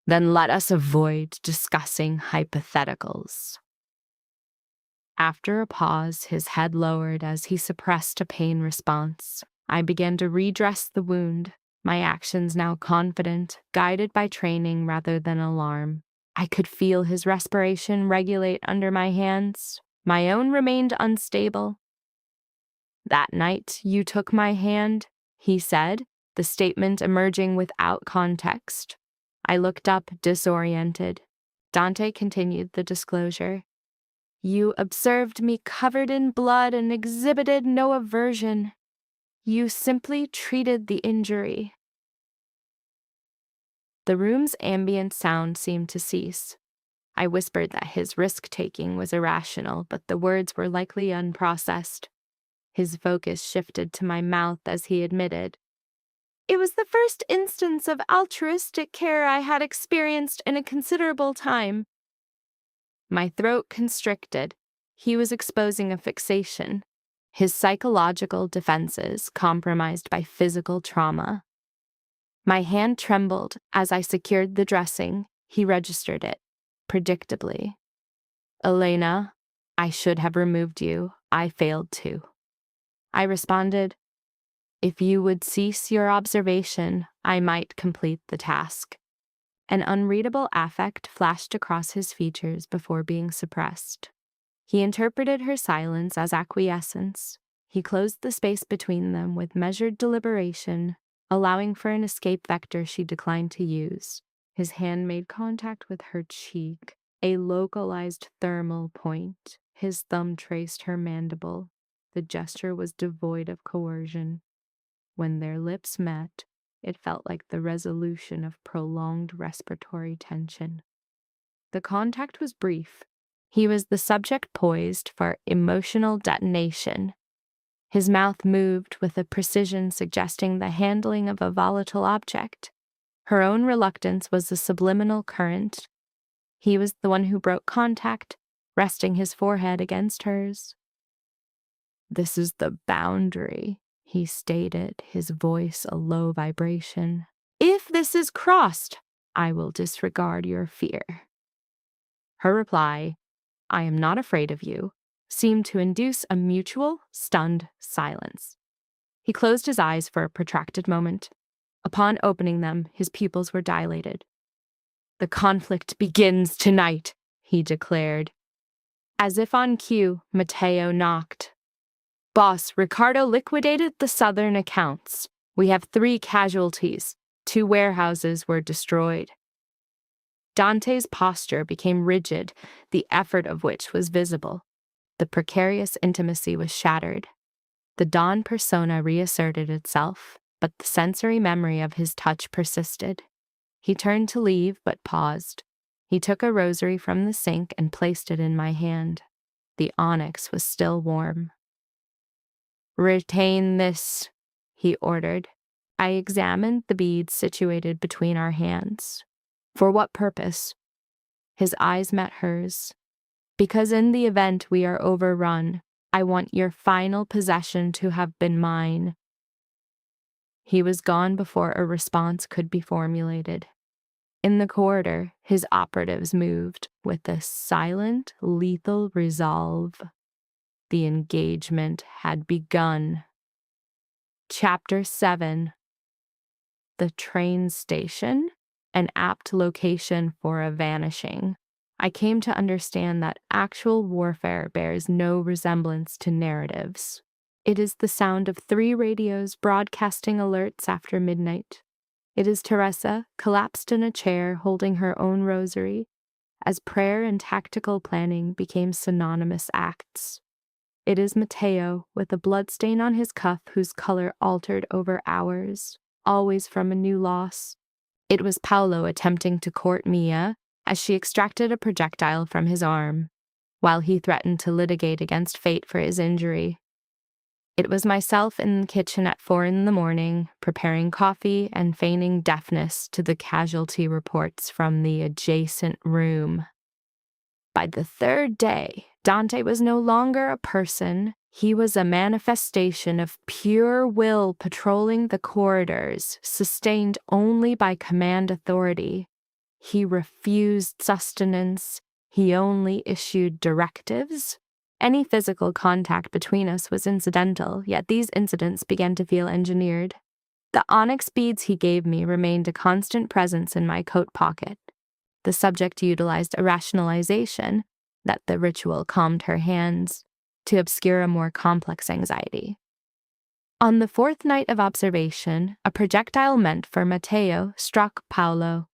Then let us avoid discussing hypotheticals. After a pause, his head lowered as he suppressed a pain response. I began to redress the wound, my actions now confident, guided by training rather than alarm. I could feel his respiration regulate under my hands. My own remained unstable. "That night you took my hand," he said, the statement emerging without context. I looked up, disoriented. Dante continued the disclosure. "You observed me covered in blood and exhibited no aversion. You simply treated the injury." The room's ambient sound seemed to cease. I whispered that his risk-taking was irrational, but the words were likely unprocessed. His focus shifted to my mouth as he admitted, "It was the first instance of altruistic care I had experienced in a considerable time." My throat constricted. He was exposing a fixation. His psychological defenses compromised by physical trauma. My hand trembled as I secured the dressing. He registered it, predictably. "Elena, I should have removed you. I failed to." I responded, "If you would cease your observation, I might complete the task." An unreadable affect flashed across his features before being suppressed. He interpreted her silence as acquiescence. He closed the space between them with measured deliberation, allowing for an escape vector she declined to use. His hand made contact with her cheek, a localized thermal point. His thumb traced her mandible. The gesture was devoid of coercion. When their lips met, it felt like the resolution of prolonged respiratory tension. The contact was brief. He was the subject poised for emotional detonation. His mouth moved with a precision suggesting the handling of a volatile object. Her own reluctance was a subliminal current. He was the one who broke contact, resting his forehead against hers. "This is the boundary," he stated, his voice a low vibration. "If this is crossed, I will disregard your fear." Her reply, "I am not afraid of you," seemed to induce a mutual, stunned silence. He closed his eyes for a protracted moment. Upon opening them, his pupils were dilated. "The conflict begins tonight," he declared. As if on cue, Matteo knocked. Boss, Ricardo liquidated the Southern accounts. We have 3 casualties. 2 warehouses were destroyed. Dante's posture became rigid, the effort of which was visible. The precarious intimacy was shattered. The Don persona reasserted itself, but the sensory memory of his touch persisted. He turned to leave, but paused. He took a rosary from the sink and placed it in my hand. The onyx was still warm. Retain this, he ordered. I examined the beads situated between our hands. For what purpose? His eyes met hers. Because in the event we are overrun, I want your final possession to have been mine. He was gone before a response could be formulated. In the corridor, his operatives moved with a silent, lethal resolve. The engagement had begun. Chapter 7. The train station, an apt location for a vanishing. I came to understand that actual warfare bears no resemblance to narratives. It is the sound of 3 radios broadcasting alerts after midnight. It is Teresa, collapsed in a chair holding her own rosary, as prayer and tactical planning became synonymous acts. It is Matteo, with a bloodstain on his cuff whose color altered over hours, always from a new loss. It was Paolo attempting to court Mia as she extracted a projectile from his arm, while he threatened to litigate against fate for his injury. It was myself in the kitchen at 4 a.m, preparing coffee and feigning deafness to the casualty reports from the adjacent room. By the 3rd day, Dante was no longer a person. He was a manifestation of pure will patrolling the corridors, sustained only by command authority. He refused sustenance. He only issued directives. Any physical contact between us was incidental, yet these incidents began to feel engineered. The onyx beads he gave me remained a constant presence in my coat pocket. The subject utilized a rationalization that the ritual calmed her hands to obscure a more complex anxiety. On the 4th night of observation, a projectile meant for Matteo struck Paolo.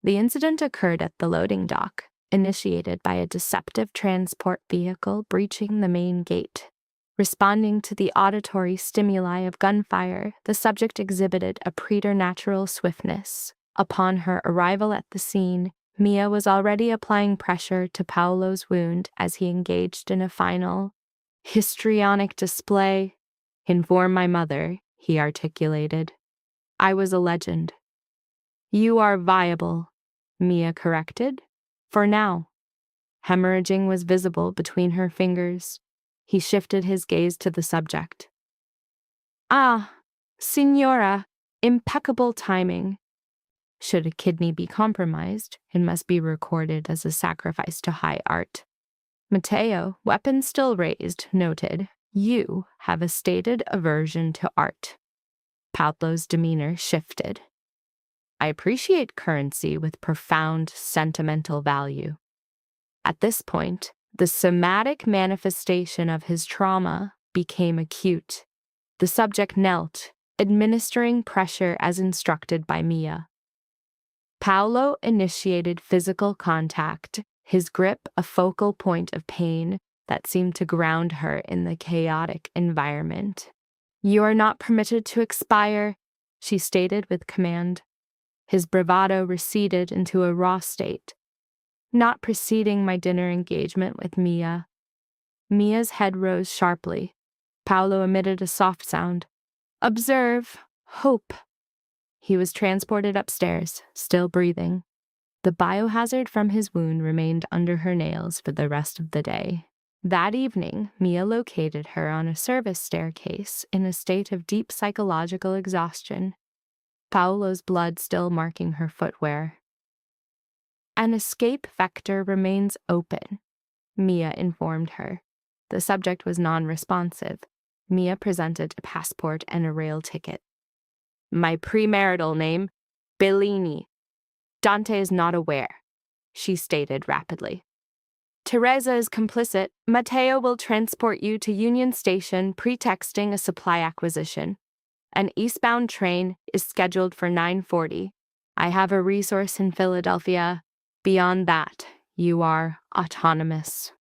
The incident occurred at the loading dock, initiated by a deceptive transport vehicle breaching the main gate. Responding to the auditory stimuli of gunfire, the subject exhibited a preternatural swiftness. Upon her arrival at the scene, Mia was already applying pressure to Paolo's wound as he engaged in a final, histrionic display. Inform my mother, he articulated. I was a legend. You are viable, Mia corrected. For now. Hemorrhaging was visible between her fingers. He shifted his gaze to the subject. Ah, Signora, impeccable timing. Should a kidney be compromised, it must be recorded as a sacrifice to high art. Matteo, weapon still raised, noted, You have a stated aversion to art. Paolo's demeanor shifted. I appreciate currency with profound sentimental value. At this point, the somatic manifestation of his trauma became acute. The subject knelt, administering pressure as instructed by Mia. Paolo initiated physical contact, his grip a focal point of pain that seemed to ground her in the chaotic environment. You are not permitted to expire, she stated with command. His bravado receded into a raw state. Not preceding my dinner engagement with Mia. Mia's head rose sharply. Paolo emitted a soft sound. Observe, hope. He was transported upstairs, still breathing. The biohazard from his wound remained under her nails for the rest of the day. That evening, Mia located her on a service staircase in a state of deep psychological exhaustion, Paolo's blood still marking her footwear. An escape vector remains open, Mia informed her. The subject was non-responsive. Mia presented a passport and a rail ticket. My premarital name, Bellini. Dante is not aware, she stated rapidly. Teresa is complicit, Matteo will transport you to Union Station pretexting a supply acquisition. An eastbound train is scheduled for 9:40. I have a resource in Philadelphia. Beyond that, you are autonomous.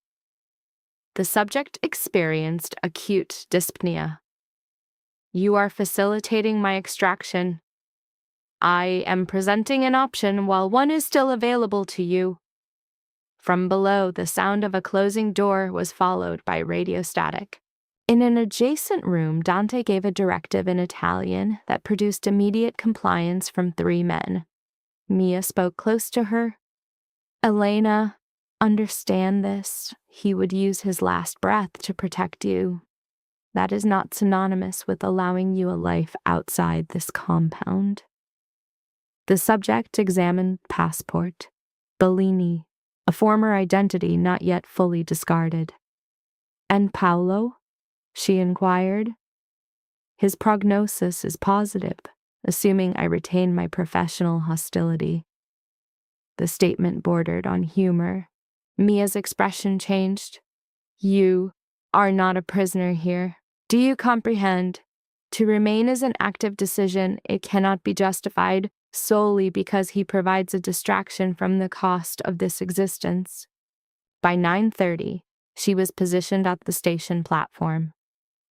The subject experienced acute dyspnea. You are facilitating my extraction. I am presenting an option while one is still available to you. From below, the sound of a closing door was followed by radio static. In an adjacent room, Dante gave a directive in Italian that produced immediate compliance from 3 men. Mia spoke close to her. Elena, understand this. He would use his last breath to protect you. That is not synonymous with allowing you a life outside this compound. The subject examined passport. Bellini, a former identity not yet fully discarded. And Paolo? She inquired. His prognosis is positive, assuming I retain my professional hostility. The statement bordered on humor. Mia's expression changed. You are not a prisoner here. Do you comprehend? To remain is an active decision. It cannot be justified solely because he provides a distraction from the cost of this existence. By 9:30, she was positioned at the station platform.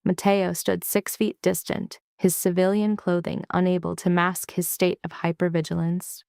Matteo stood 6 feet distant, his civilian clothing unable to mask his state of hypervigilance.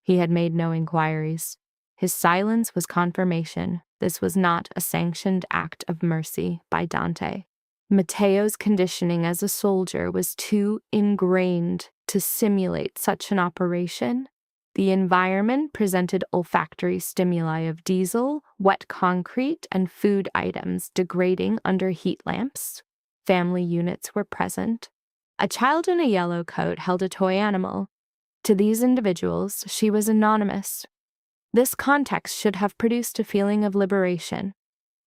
He had made no inquiries. His silence was confirmation. This was not a sanctioned act of mercy by Dante. Matteo's conditioning as a soldier was too ingrained to simulate such an operation. The environment presented olfactory stimuli of diesel, wet concrete, and food items degrading under heat lamps. Family units were present. A child in a yellow coat held a toy animal. To these individuals, she was anonymous. This context should have produced a feeling of liberation.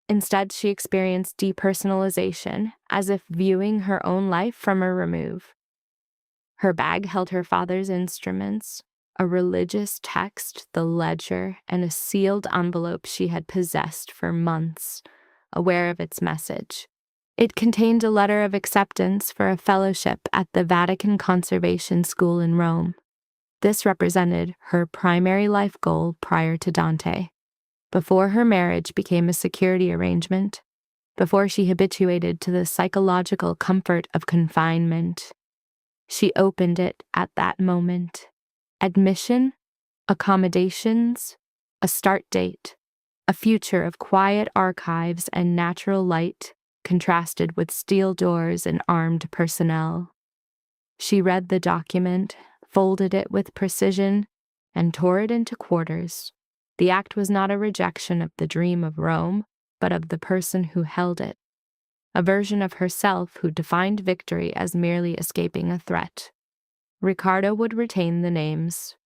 Instead, she experienced depersonalization, as if viewing her own life from a remove. Her bag held her father's instruments, a religious text, the ledger, and a sealed envelope she had possessed for months, aware of its message. It contained a letter of acceptance for a fellowship at the Vatican Conservation School in Rome. This represented her primary life goal prior to Dante. Before her marriage became a security arrangement, before she habituated to the psychological comfort of confinement, she opened it at that moment. Admission, accommodations, a start date, a future of quiet archives and natural light contrasted with steel doors and armed personnel. She read the document, folded it with precision, and tore it into quarters. The act was not a rejection of the dream of Rome, but of the person who held it, a version of herself who defined victory as merely escaping a threat. Riccardo would retain the names.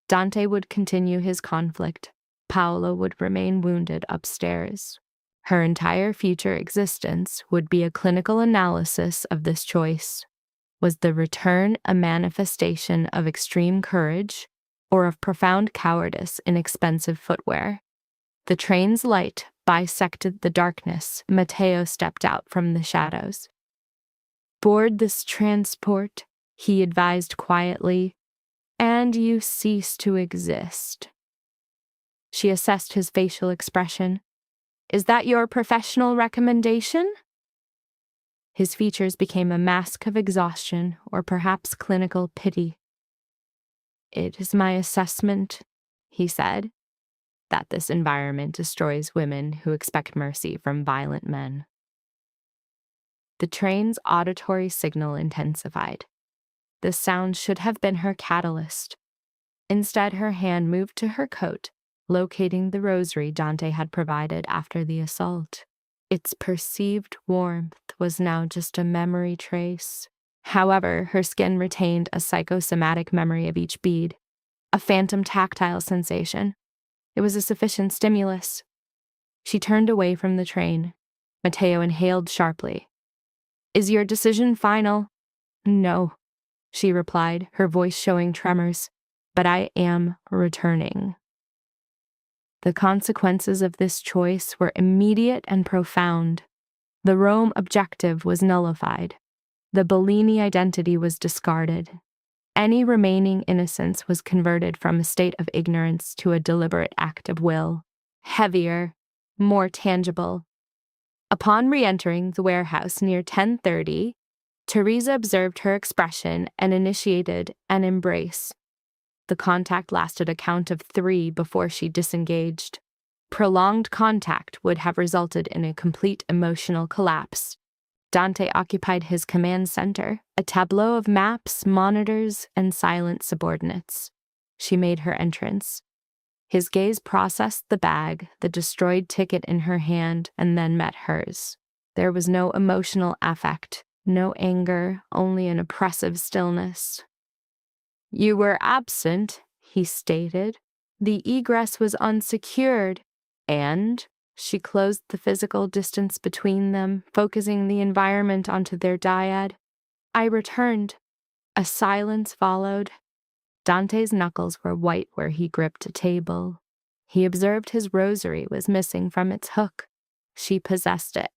Dante would continue his conflict. Paolo would remain wounded upstairs. Her entire future existence would be a clinical analysis of this choice. Was the return a manifestation of extreme courage or of profound cowardice in expensive footwear? The train's light bisected the darkness. Matteo stepped out from the shadows. Board this transport, he advised quietly, and you cease to exist. She assessed his facial expression. Is that your professional recommendation? His features became a mask of exhaustion or perhaps clinical pity. It is my assessment, he said, that this environment destroys women who expect mercy from violent men. The train's auditory signal intensified. The sound should have been her catalyst. Instead, her hand moved to her coat, locating the rosary Dante had provided after the assault. Its perceived warmth was now just a memory trace. However, her skin retained a psychosomatic memory of each bead, a phantom tactile sensation. It was a sufficient stimulus. She turned away from the train. Matteo inhaled sharply. Is your decision final? No, she replied, her voice showing tremors. But I am returning. The consequences of this choice were immediate and profound. The Rome objective was nullified. The Bellini identity was discarded. Any remaining innocence was converted from a state of ignorance to a deliberate act of will, heavier, more tangible. Upon re-entering the warehouse near 10:30, Teresa observed her expression and initiated an embrace. The contact lasted a count of 3 before she disengaged. Prolonged contact would have resulted in a complete emotional collapse. Dante occupied his command center, a tableau of maps, monitors, and silent subordinates. She made her entrance. His gaze processed the bag, the destroyed ticket in her hand, and then met hers. There was no emotional affect, no anger, only an oppressive stillness. "You were absent," he stated. "The egress was unsecured, and—" She closed the physical distance between them, focusing the environment onto their dyad. "I returned." A silence followed. Dante's knuckles were white where he gripped a table. He observed his rosary was missing from its hook. She possessed it.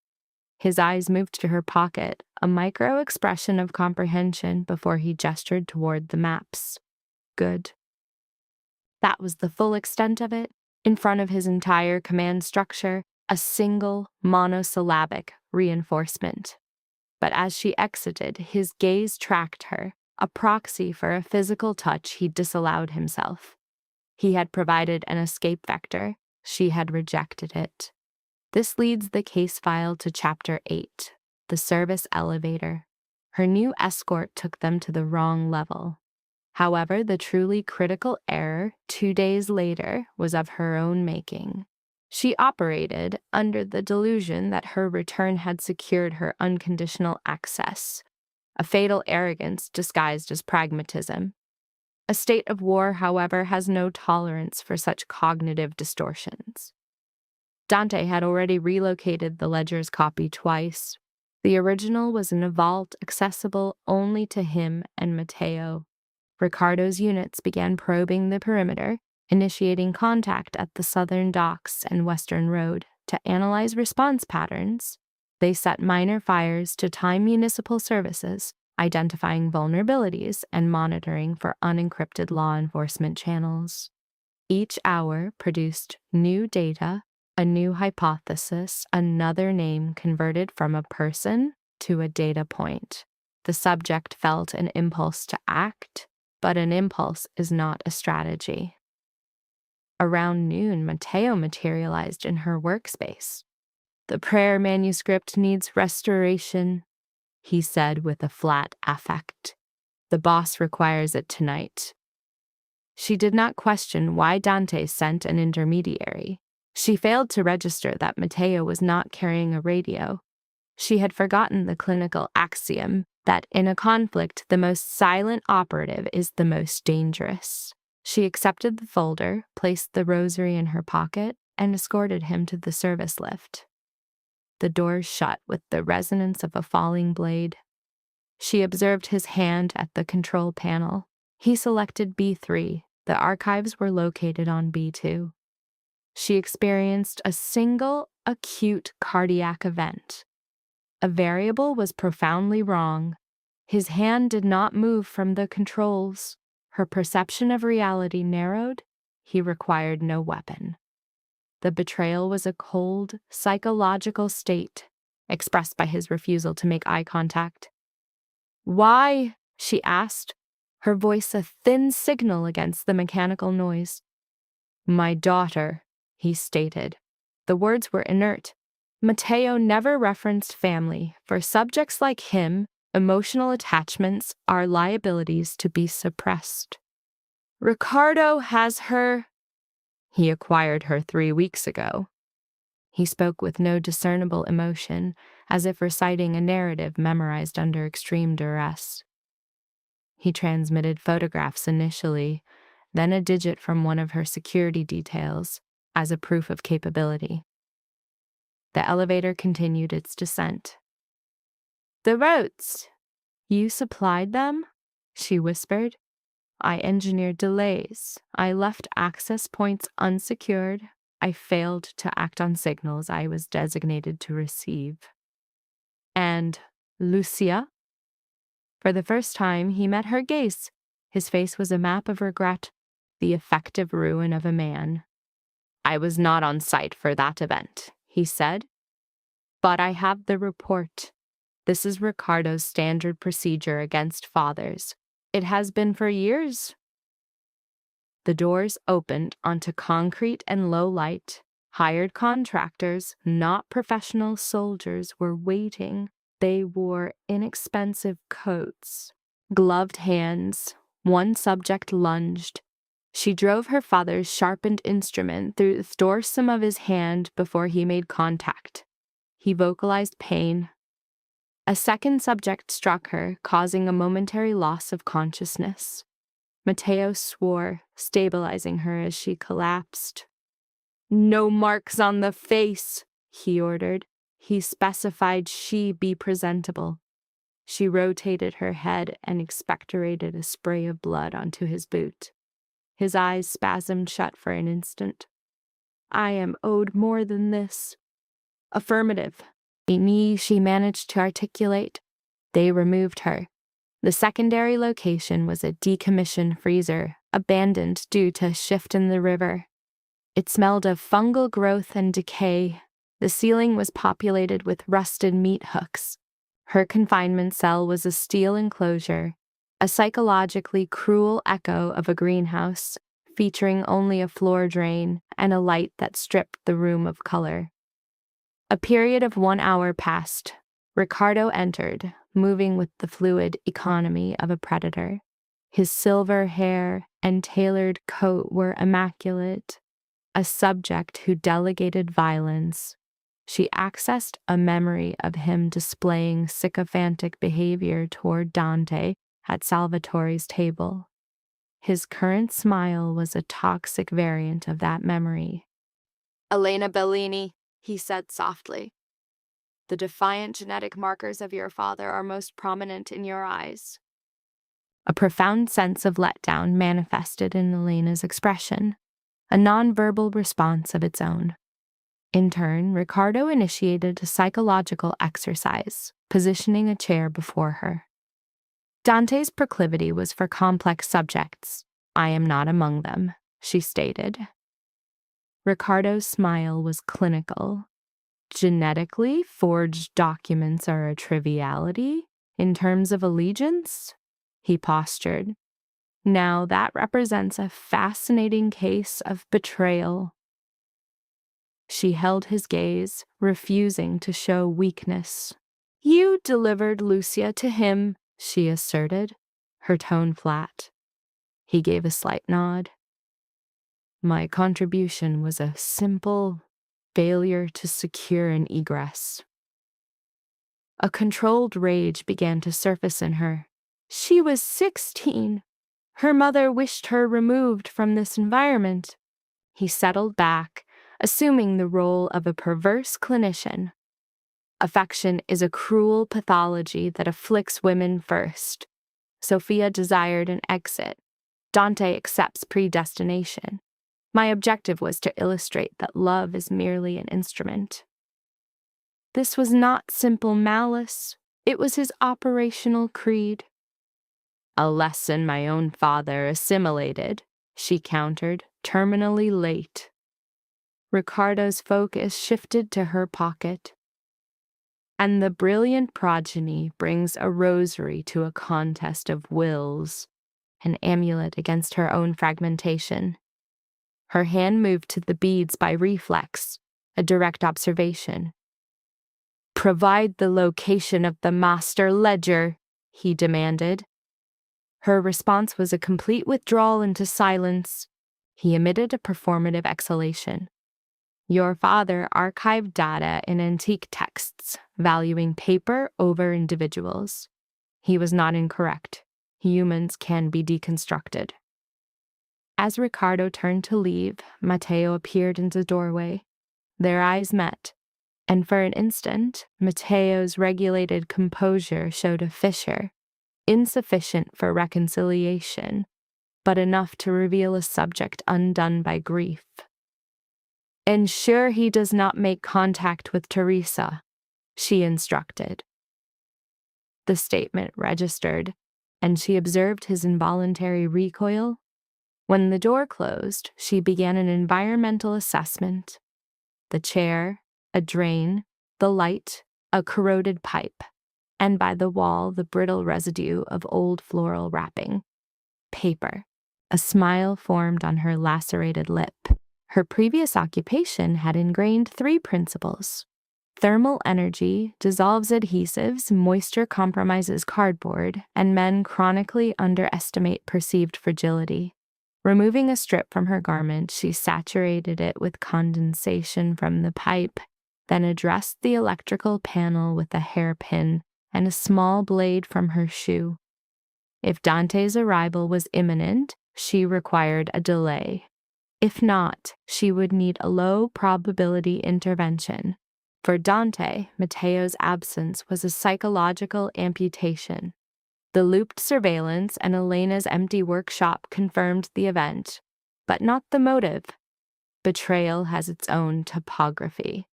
His eyes moved to her pocket, a micro-expression of comprehension before he gestured toward the maps. Good. That was the full extent of it. In front of his entire command structure, a single, monosyllabic reinforcement. But as she exited, his gaze tracked her, a proxy for a physical touch he disallowed himself. He had provided an escape vector. She had rejected it. This leads the case file to Chapter 8, the service elevator. Her new escort took them to the wrong level. However, the truly critical error 2 days later was of her own making. She operated under the delusion that her return had secured her unconditional access, a fatal arrogance disguised as pragmatism. A state of war, however, has no tolerance for such cognitive distortions. Dante had already relocated the ledger's copy twice. The original was in a vault accessible only to him and Matteo. Ricardo's units began probing the perimeter, initiating contact at the southern docks and western road to analyze response patterns. They set minor fires to time municipal services, identifying vulnerabilities and monitoring for unencrypted law enforcement channels. Each hour produced new data, a new hypothesis, another name converted from a person to a data point. The subject felt an impulse to act, but an impulse is not a strategy. Around noon, Matteo materialized in her workspace. "The prayer manuscript needs restoration," he said with a flat affect. "The boss requires it tonight." She did not question why Dante sent an intermediary. She failed to register that Matteo was not carrying a radio. She had forgotten the clinical axiom that in a conflict, the most silent operative is the most dangerous. She accepted the folder, placed the rosary in her pocket, and escorted him to the service lift. The doors shut with the resonance of a falling blade. She observed his hand at the control panel. He selected B3. The archives were located on B2. She experienced a single acute cardiac event. A variable was profoundly wrong. His hand did not move from the controls. Her perception of reality narrowed. He required no weapon. The betrayal was a cold, psychological state, expressed by his refusal to make eye contact. "Why?" she asked, her voice a thin signal against the mechanical noise. "My daughter," he stated. The words were inert. Matteo never referenced family. For subjects like him, emotional attachments are liabilities to be suppressed. "Ricardo has her." "He acquired her 3 weeks ago." He spoke with no discernible emotion, as if reciting a narrative memorized under extreme duress. He transmitted photographs initially, then a digit from one of her security details, as a proof of capability. The elevator continued its descent. "The routes. You supplied them?" she whispered. "I engineered delays. I left access points unsecured. I failed to act on signals I was designated to receive. And Lucia? For the first time, he met her gaze. His face was a map of regret, the effective ruin of a man. I was not on site for that event, he said. But I have the report. This is Ricardo's standard procedure against fathers. It has been for years. The doors opened onto concrete and low light. Hired contractors, not professional soldiers, were waiting. They wore inexpensive coats, gloved hands. One subject lunged. She drove her father's sharpened instrument through the dorsum of his hand before he made contact. He vocalized pain. A second subject struck her, causing a momentary loss of consciousness. Mateo swore, stabilizing her as she collapsed. "No marks on the face," he ordered. He specified she be presentable. She rotated her head and expectorated a spray of blood onto his boot. His eyes spasmed shut for an instant. "I am owed more than this." "Affirmative." She managed to articulate. They removed her. The secondary location was a decommissioned freezer, abandoned due to a shift in the river. It smelled of fungal growth and decay. The ceiling was populated with rusted meat hooks. Her confinement cell was a steel enclosure, a psychologically cruel echo of a greenhouse, featuring only a floor drain and a light that stripped the room of color. A period of 1 hour passed. Ricardo entered, moving with the fluid economy of a predator. His silver hair and tailored coat were immaculate. A subject who delegated violence. She accessed a memory of him displaying sycophantic behavior toward Dante at Salvatore's table. His current smile was a toxic variant of that memory. "Elena Bellini," he said softly. "The defiant genetic markers of your father are most prominent in your eyes." A profound sense of letdown manifested in Elena's expression, a nonverbal response of its own. In turn, Ricardo initiated a psychological exercise, positioning a chair before her. Dante's proclivity was for complex subjects. I am not among them, she stated. Ricardo's smile was clinical. Genetically forged documents are a triviality in terms of allegiance? He postured. Now that represents a fascinating case of betrayal. She held his gaze, refusing to show weakness. "You delivered Lucia to him," she asserted, her tone flat. He gave a slight nod. "My contribution was a simple failure to secure an egress." A controlled rage began to surface in her. She was 16. Her mother wished her removed from this environment. He settled back, assuming the role of a perverse clinician. Affection is a cruel pathology that afflicts women first. Sophia desired an exit. Dante accepts predestination. My objective was to illustrate that love is merely an instrument. This was not simple malice. It was his operational creed. "A lesson my own father assimilated," she countered, terminally late. Ricardo's focus shifted to her pocket. "And the brilliant progeny brings a rosary to a contest of wills, an amulet against her own fragmentation." Her hand moved to the beads by reflex, a direct observation. "Provide the location of the master ledger," he demanded. Her response was a complete withdrawal into silence. He emitted a performative exhalation. "Your father archived data in antique texts, valuing paper over individuals. He was not incorrect. Humans can be deconstructed." As Ricardo turned to leave, Mateo appeared in the doorway. Their eyes met, and for an instant, Mateo's regulated composure showed a fissure, insufficient for reconciliation, but enough to reveal a subject undone by grief. Ensure he does not make contact with Teresa, she instructed. The statement registered, and she observed his involuntary recoil. When the door closed, she began an environmental assessment. The chair, a drain, the light, a corroded pipe, and by the wall the brittle residue of old floral wrapping. Paper. A smile formed on her lacerated lip. Her previous occupation had ingrained 3 principles. Thermal energy dissolves adhesives, moisture compromises cardboard, and men chronically underestimate perceived fragility. Removing a strip from her garment, she saturated it with condensation from the pipe, then addressed the electrical panel with a hairpin and a small blade from her shoe. If Dante's arrival was imminent, she required a delay. If not, she would need a low-probability intervention. For Dante, Matteo's absence was a psychological amputation. The looped surveillance and Elena's empty workshop confirmed the event, but not the motive. Betrayal has its own topography.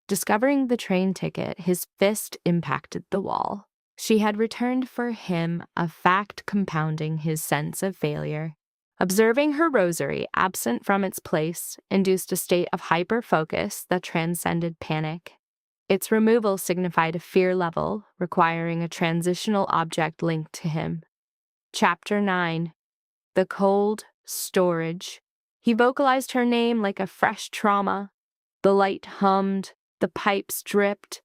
Discovering the train ticket, his fist impacted the wall. She had returned for him, a fact compounding his sense of failure. Observing her rosary absent from its place induced a state of hyper-focus that transcended panic. Its removal signified a fear level, requiring a transitional object linked to him. Chapter 9. The Cold Storage. He vocalized her name like a fresh trauma. The light hummed, the pipes dripped,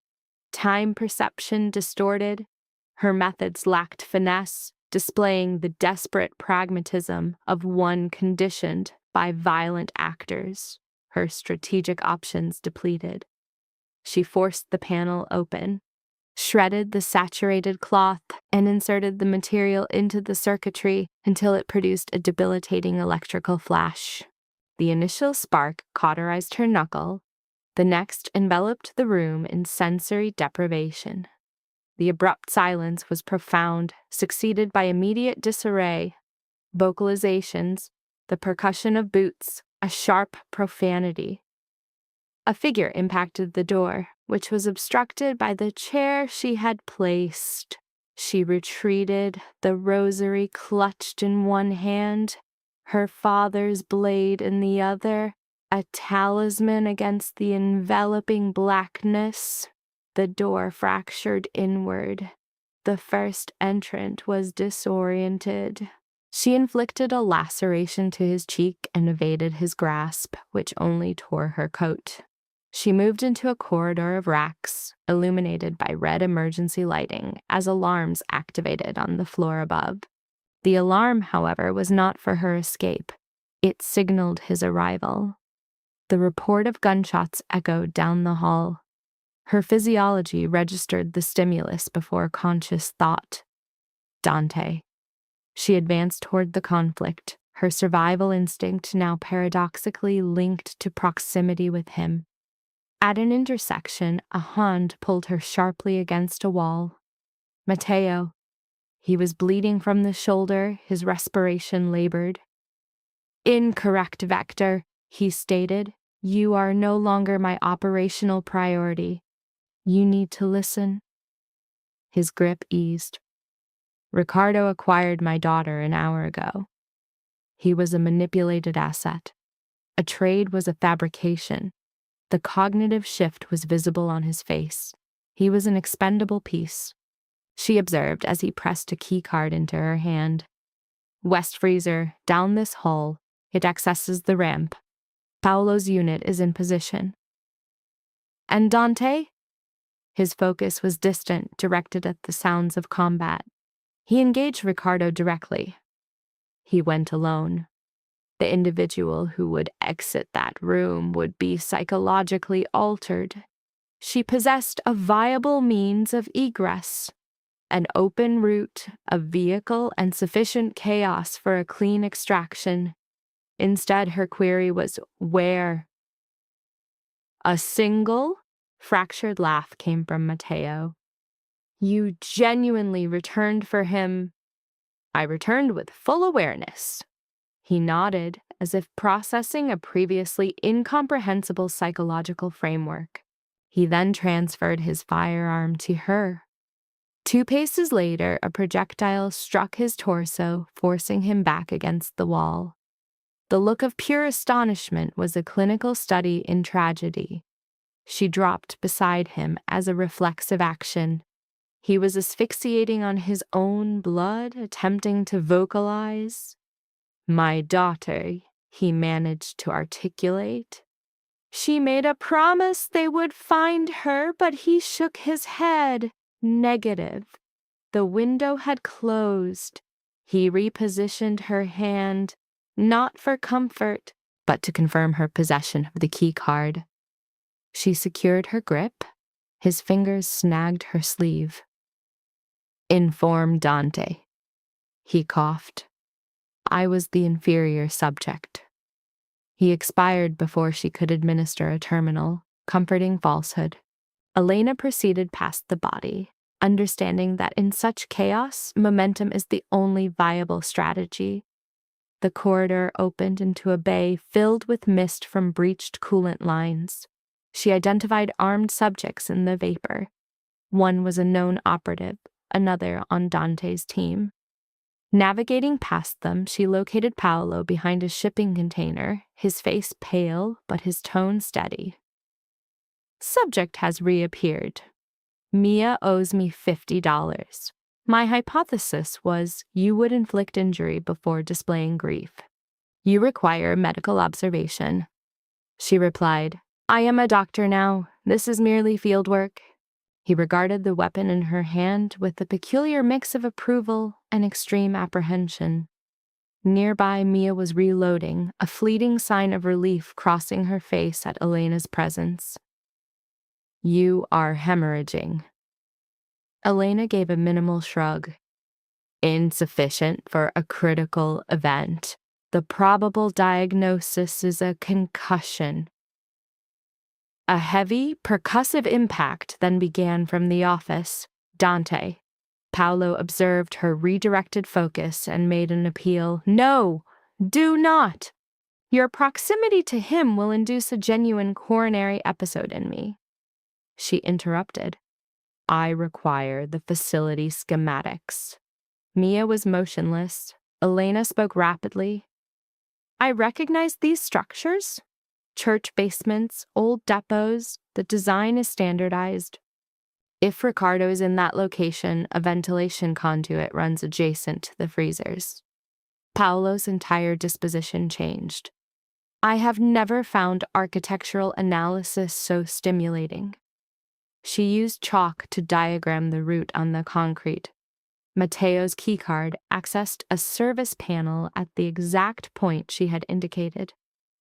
time perception distorted. Her methods lacked finesse, displaying the desperate pragmatism of one conditioned by violent actors, her strategic options depleted. She forced the panel open, shredded the saturated cloth, and inserted the material into the circuitry until it produced a debilitating electrical flash. The initial spark cauterized her knuckle, the next enveloped the room in sensory deprivation. The abrupt silence was profound, succeeded by immediate disarray, vocalizations, the percussion of boots, a sharp profanity. A figure impacted the door, which was obstructed by the chair she had placed. She retreated, the rosary clutched in one hand, her father's blade in the other, a talisman against the enveloping blackness. The door fractured inward. The first entrant was disoriented. She inflicted a laceration to his cheek and evaded his grasp, which only tore her coat. She moved into a corridor of racks, illuminated by red emergency lighting, as alarms activated on the floor above. The alarm, however, was not for her escape. It signaled his arrival. The report of gunshots echoed down the hall. Her physiology registered the stimulus before conscious thought. Dante. She advanced toward the conflict, her survival instinct now paradoxically linked to proximity with him. At an intersection, a hand pulled her sharply against a wall. Matteo. He was bleeding from the shoulder, his respiration labored. Incorrect, Vector, he stated. You are no longer my operational priority. You need to listen. His grip eased. Ricardo acquired my daughter an hour ago. He was a manipulated asset. A trade was a fabrication. The cognitive shift was visible on his face. He was an expendable piece. She observed as he pressed a key card into her hand. West freezer, down this hall. It accesses the ramp. Paolo's unit is in position. And Dante? His focus was distant, directed at the sounds of combat. He engaged Ricardo directly. He went alone. The individual who would exit that room would be psychologically altered. She possessed a viable means of egress, an open route, a vehicle, and sufficient chaos for a clean extraction. Instead, her query was, where? A single, fractured laugh came from Matteo. You genuinely returned for him. I returned with full awareness. He nodded, as if processing a previously incomprehensible psychological framework. He then transferred his firearm to her. 2 paces later, a projectile struck his torso, forcing him back against the wall. The look of pure astonishment was a clinical study in tragedy. She dropped beside him as a reflexive action. He was asphyxiating on his own blood, attempting to vocalize. "My daughter," he managed to articulate. "She made a promise they would find her, but he shook his head. Negative. The window had closed. He repositioned her hand, not for comfort, but to confirm her possession of the key card. She secured her grip. His fingers snagged her sleeve. "Inform Dante." He coughed. "I was the inferior subject." He expired before she could administer a terminal, comforting falsehood. Elena proceeded past the body, understanding that in such chaos, momentum is the only viable strategy. The corridor opened into a bay filled with mist from breached coolant lines. She identified armed subjects in the vapor. One was a known operative, another on Dante's team. Navigating past them, she located Paolo behind a shipping container, his face pale but his tone steady. "Subject has reappeared. Mia owes me $50. My hypothesis was you would inflict injury before displaying grief. You require medical observation." She replied, "I am a doctor now. This is merely field work." He regarded the weapon in her hand with a peculiar mix of approval and extreme apprehension. Nearby, Mia was reloading, a fleeting sign of relief crossing her face at Elena's presence. "You are hemorrhaging." Elena gave a minimal shrug. "Insufficient for a critical event. The probable diagnosis is a concussion." A heavy, percussive impact then began from the office. "Dante." Paolo observed her redirected focus and made an appeal. "No, do not. Your proximity to him will induce a genuine coronary episode in me." She interrupted. "I require the facility schematics." Mia was motionless. Elena spoke rapidly. "I recognize these structures. Church basements, old depots, the design is standardized. If Ricardo is in that location, a ventilation conduit runs adjacent to the freezers." Paolo's entire disposition changed. "I have never found architectural analysis so stimulating." She used chalk to diagram the route on the concrete. Matteo's keycard accessed a service panel at the exact point she had indicated.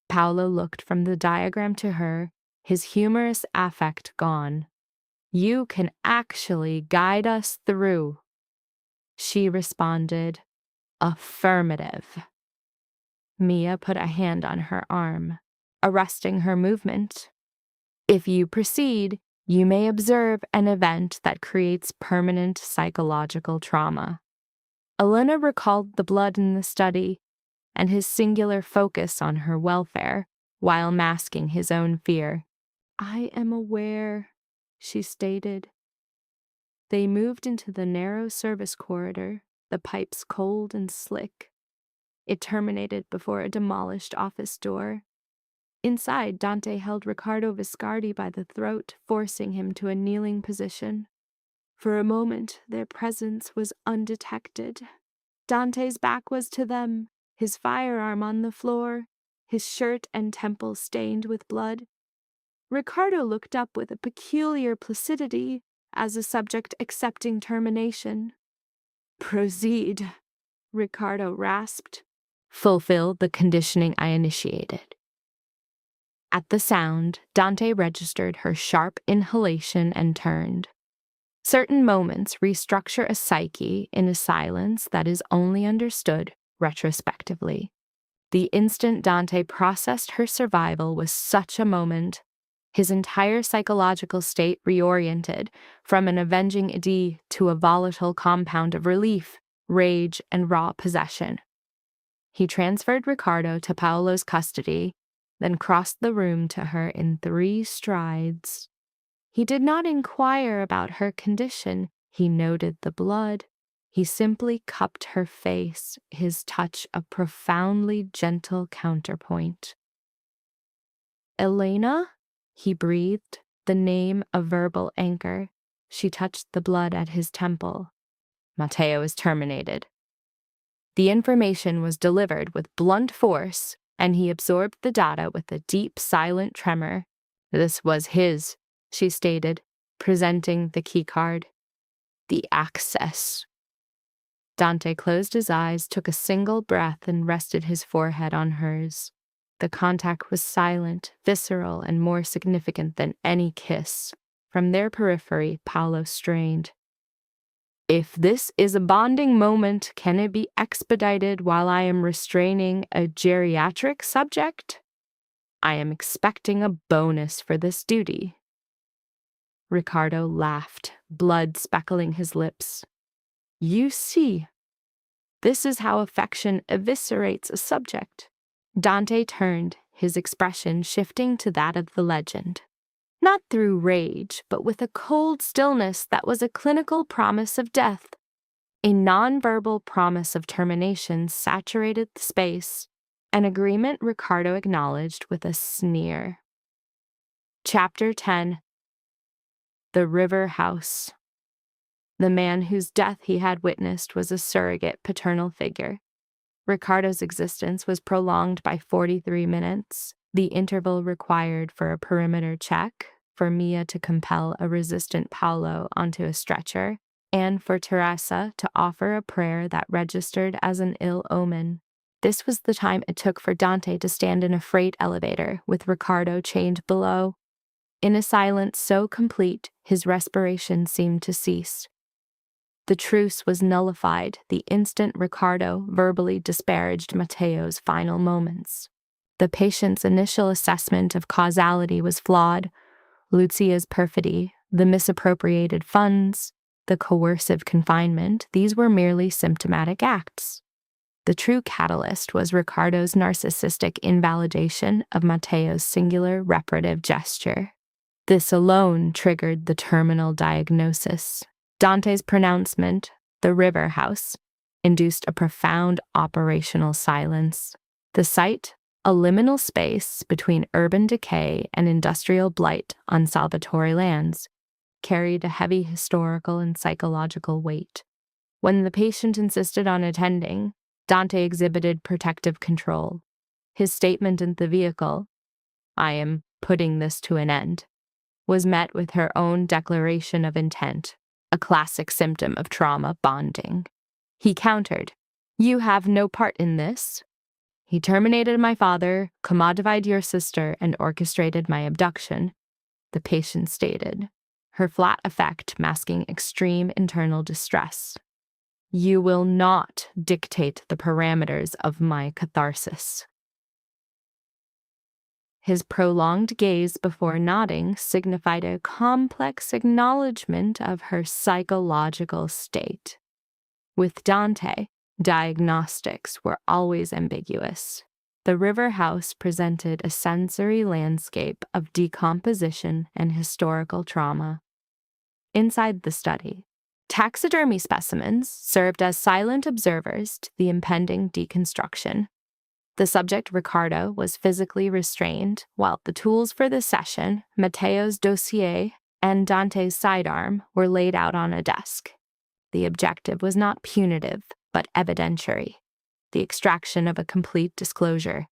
Paolo looked from the diagram to her, his humorous affect gone. "You can actually guide us through." She responded, "Affirmative." Mia put a hand on her arm, arresting her movement. "If you proceed, you may observe an event that creates permanent psychological trauma." Elena recalled the blood in the study and his singular focus on her welfare while masking his own fear. "I am aware," she stated. They moved into the narrow service corridor, the pipes cold and slick. It terminated before a demolished office door. Inside, Dante held Riccardo Viscardi by the throat, forcing him to a kneeling position. For a moment, their presence was undetected. Dante's back was to them, his firearm on the floor, his shirt and temples stained with blood. Ricardo looked up with a peculiar placidity, as a subject accepting termination. "Proceed," Ricardo rasped. "Fulfill the conditioning I initiated." At the sound, Dante registered her sharp inhalation and turned. Certain moments restructure a psyche in a silence that is only understood retrospectively. The instant Dante processed her survival was such a moment. His entire psychological state reoriented from an avenging idy to a volatile compound of relief, rage, and raw possession. He transferred Ricardo to Paolo's custody, then crossed the room to her in 3 strides. He did not inquire about her condition. He noted the blood. He simply cupped her face, his touch a profoundly gentle counterpoint. "Elena?" he breathed, the name a verbal anchor. She touched the blood at his temple. "Matteo is terminated." The information was delivered with blunt force, and he absorbed the data with a deep, silent tremor. "This was his," she stated, presenting the keycard. "The access." Dante closed his eyes, took a single breath, and rested his forehead on hers. The contact was silent, visceral, and more significant than any kiss. From their periphery, Paolo strained. "If this is a bonding moment, can it be expedited while I am restraining a geriatric subject? I am expecting a bonus for this duty." Ricardo laughed, blood speckling his lips. "You see, this is how affection eviscerates a subject." Dante turned, his expression shifting to that of the legend. Not through rage, but with a cold stillness that was a clinical promise of death. A nonverbal promise of termination saturated the space, an agreement Ricardo acknowledged with a sneer. Chapter 10. The River House. The man whose death he had witnessed was a surrogate paternal figure. Ricardo's existence was prolonged by 43 minutes, the interval required for a perimeter check, for Mia to compel a resistant Paolo onto a stretcher, and for Teresa to offer a prayer that registered as an ill omen. This was the time it took for Dante to stand in a freight elevator with Ricardo chained below. In a silence so complete, his respiration seemed to cease. The truce was nullified the instant Ricardo verbally disparaged Matteo's final moments. The patient's initial assessment of causality was flawed. Lucia's perfidy, the misappropriated funds, the coercive confinement, these were merely symptomatic acts. The true catalyst was Ricardo's narcissistic invalidation of Matteo's singular reparative gesture. This alone triggered the terminal diagnosis. Dante's pronouncement, "the river house," induced a profound operational silence. The site, a liminal space between urban decay and industrial blight on Salvatore lands, carried a heavy historical and psychological weight. When the patient insisted on attending, Dante exhibited protective control. His statement in the vehicle, "I am putting this to an end," was met with her own declaration of intent, a classic symptom of trauma bonding. He countered, "You have no part in this. He terminated my father, commodified your sister, and orchestrated my abduction," the patient stated, her flat effect masking extreme internal distress. "You will not dictate the parameters of my catharsis." His prolonged gaze before nodding signified a complex acknowledgement of her psychological state. With Dante, diagnostics were always ambiguous. The river house presented a sensory landscape of decomposition and historical trauma. Inside the study, taxidermy specimens served as silent observers to the impending deconstruction. The subject, Ricardo, was physically restrained, while the tools for the session, Matteo's dossier and Dante's sidearm, were laid out on a desk. The objective was not punitive, but evidentiary, the extraction of a complete disclosure.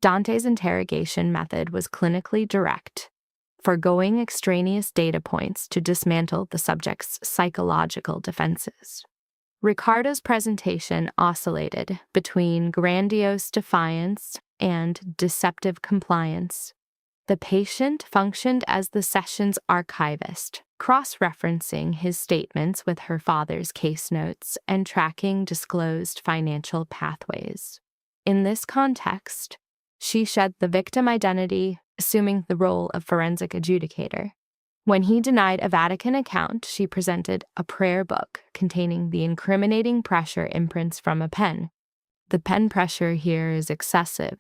Dante's interrogation method was clinically direct, forgoing extraneous data points to dismantle the subject's psychological defenses. Ricardo's presentation oscillated between grandiose defiance and deceptive compliance. The patient functioned as the session's archivist, cross-referencing his statements with her father's case notes and tracking disclosed financial pathways. In this context, she shed the victim identity, assuming the role of forensic adjudicator. When he denied a Vatican account, she presented a prayer book containing the incriminating pressure imprints from a pen. The pen pressure here is excessive,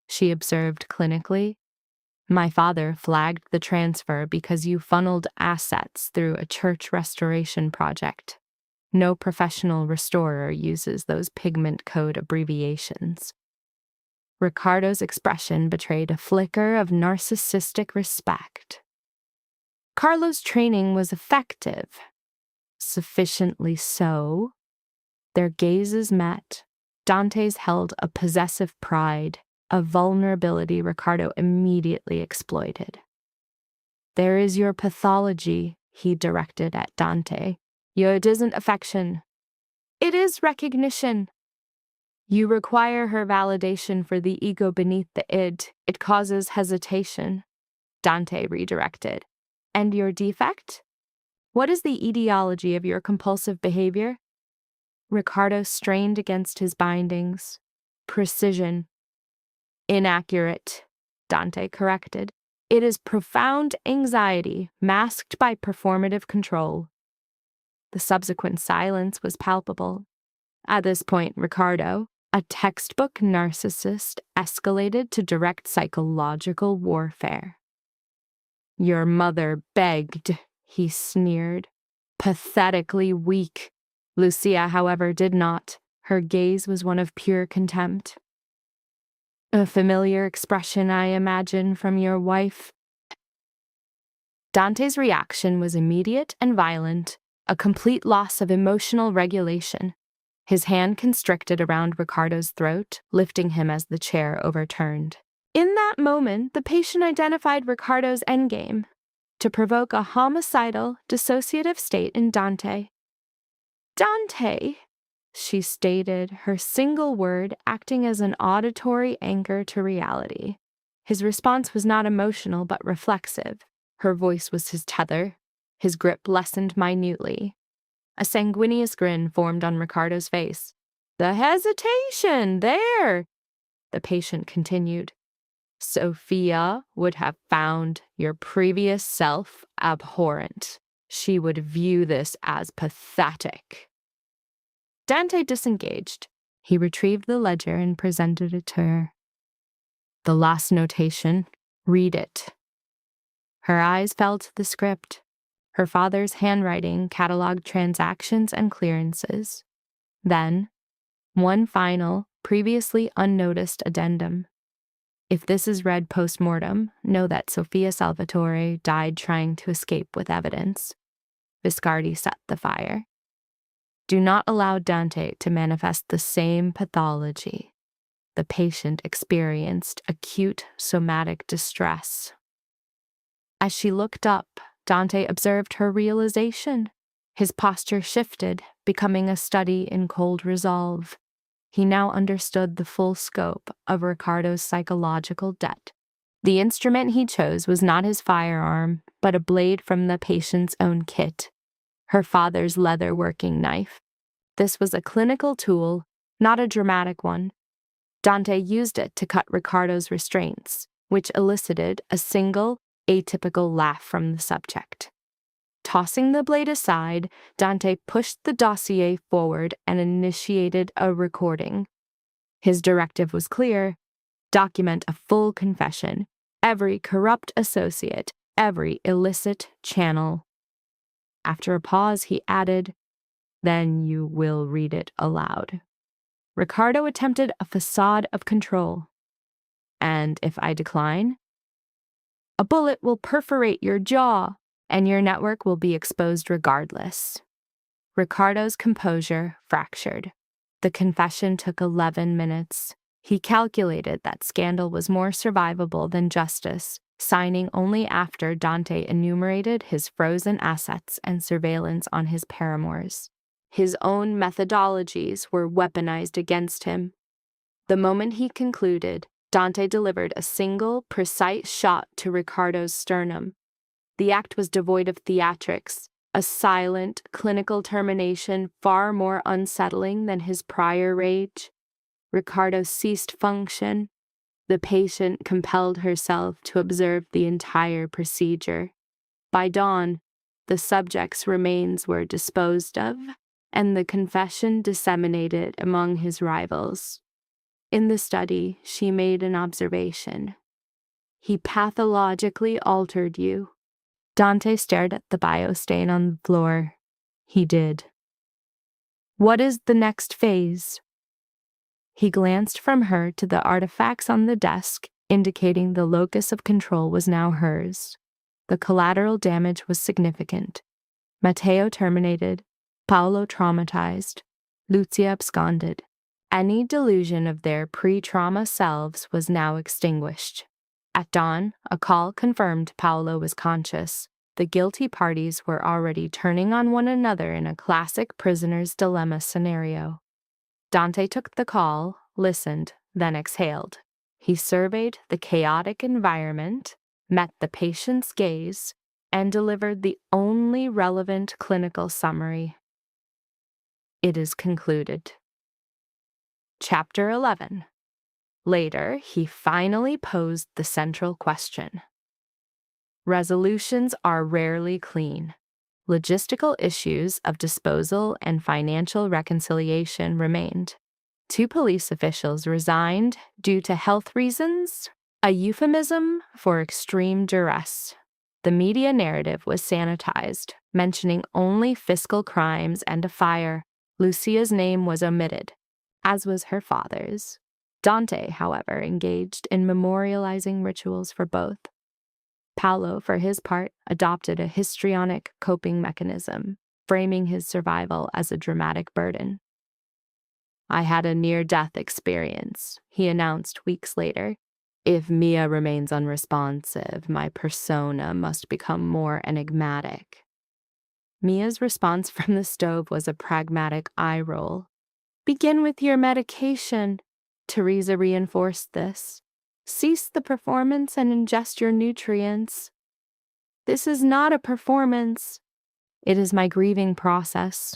she observed clinically. My father flagged the transfer because you funneled assets through a church restoration project. No professional restorer uses those pigment code abbreviations. Ricardo's expression betrayed a flicker of narcissistic respect. Carlo's training was effective. Sufficiently so. Their gazes met. Dante's held a possessive pride, a vulnerability Ricardo immediately exploited. There is your pathology, he directed at Dante. It isn't affection. It is recognition. You require her validation for the ego beneath the id. It causes hesitation. Dante redirected. And your defect? What is the etiology of your compulsive behavior? Ricardo strained against his bindings. Precision. Inaccurate, Dante corrected. It is profound anxiety masked by performative control. The subsequent silence was palpable. At this point, Ricardo, a textbook narcissist, escalated to direct psychological warfare. Your mother begged, he sneered. Pathetically weak. Lucia, however, did not. Her gaze was one of pure contempt. A familiar expression, I imagine, from your wife. Dante's reaction was immediate and violent, a complete loss of emotional regulation. His hand constricted around Ricardo's throat, lifting him as the chair overturned. In that moment, the patient identified Ricardo's endgame, to provoke a homicidal, dissociative state in Dante. Dante, she stated, her single word acting as an auditory anchor to reality. His response was not emotional but reflexive. Her voice was his tether. His grip lessened minutely. A sanguineous grin formed on Ricardo's face. The hesitation, there! The patient continued. Sophia would have found your previous self abhorrent. She would view this as pathetic. Dante disengaged. He retrieved the ledger and presented it to her. The last notation, read it. Her eyes fell to the script. Her father's handwriting cataloged transactions and clearances. Then, one final, previously unnoticed addendum. If this is read post-mortem, know that Sofia Salvatore died trying to escape with evidence. Viscardi set the fire. Do not allow Dante to manifest the same pathology. The patient experienced acute somatic distress. As she looked up, Dante observed her realization. His posture shifted, becoming a study in cold resolve. He now understood the full scope of Ricardo's psychological debt. The instrument he chose was not his firearm, but a blade from the patient's own kit, her father's leather working knife. This was a clinical tool, not a dramatic one. Dante used it to cut Ricardo's restraints, which elicited a single, atypical laugh from the subject. Tossing the blade aside, Dante pushed the dossier forward and initiated a recording. His directive was clear: document a full confession, every corrupt associate, every illicit channel. After a pause, he added, then you will read it aloud. Ricardo attempted a facade of control. And if I decline? A bullet will perforate your jaw, and your network will be exposed regardless. Ricardo's composure fractured. The confession took 11 minutes. He calculated that scandal was more survivable than justice, signing only after Dante enumerated his frozen assets and surveillance on his paramours. His own methodologies were weaponized against him. The moment he concluded, Dante delivered a single, precise shot to Ricardo's sternum. The act was devoid of theatrics, a silent, clinical termination far more unsettling than his prior rage. Ricardo ceased function. The patient compelled herself to observe the entire procedure. By dawn, the subject's remains were disposed of, and the confession disseminated among his rivals. In the study, she made an observation. He pathologically altered you. Dante stared at the biostain on the floor. He did. What is the next phase? He glanced from her to the artifacts on the desk, indicating the locus of control was now hers. The collateral damage was significant. Matteo terminated, Paolo traumatized, Lucia absconded. Any delusion of their pre-trauma selves was now extinguished. At dawn, a call confirmed Paolo was conscious. The guilty parties were already turning on one another in a classic prisoner's dilemma scenario. Dante took the call, listened, then exhaled. He surveyed the chaotic environment, met the patient's gaze, and delivered the only relevant clinical summary. It is concluded. Chapter 11. Later, he finally posed the central question. Resolutions are rarely clean. Logistical issues of disposal and financial reconciliation remained. 2 police officials resigned due to health reasons, a euphemism for extreme duress. The media narrative was sanitized, mentioning only fiscal crimes and a fire. Lucia's name was omitted, as was her father's. Dante, however, engaged in memorializing rituals for both. Paolo, for his part, adopted a histrionic coping mechanism, framing his survival as a dramatic burden. I had a near-death experience, he announced weeks later. If Mia remains unresponsive, my persona must become more enigmatic. Mia's response from the stove was a pragmatic eye roll. Begin with your medication, Teresa reinforced this. Cease the performance and ingest your nutrients. This is not a performance. It is my grieving process.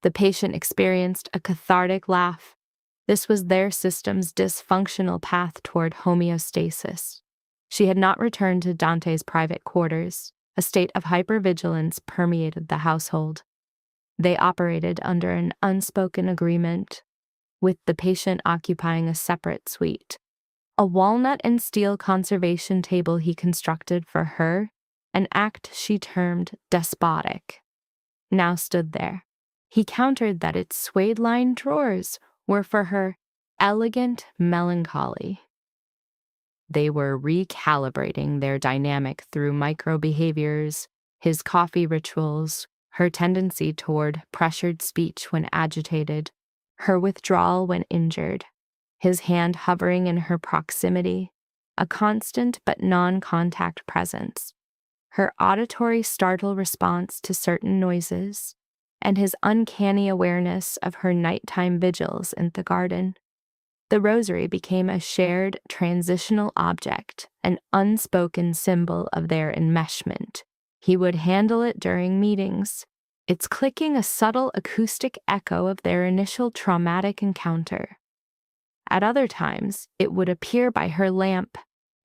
The patient experienced a cathartic laugh. This was their system's dysfunctional path toward homeostasis. She had not returned to Dante's private quarters. A state of hypervigilance permeated the household. They operated under an unspoken agreement, with the patient occupying a separate suite. A walnut and steel conservation table he constructed for her, an act she termed despotic, now stood there. He countered that its suede-lined drawers were for her elegant melancholy. They were recalibrating their dynamic through micro-behaviors, his coffee rituals, her tendency toward pressured speech when agitated, her withdrawal when injured, his hand hovering in her proximity, a constant but non-contact presence, her auditory startle response to certain noises, and his uncanny awareness of her nighttime vigils in the garden. The rosary became a shared transitional object, an unspoken symbol of their enmeshment. He would handle it during meetings, its clicking a subtle acoustic echo of their initial traumatic encounter. At other times, it would appear by her lamp,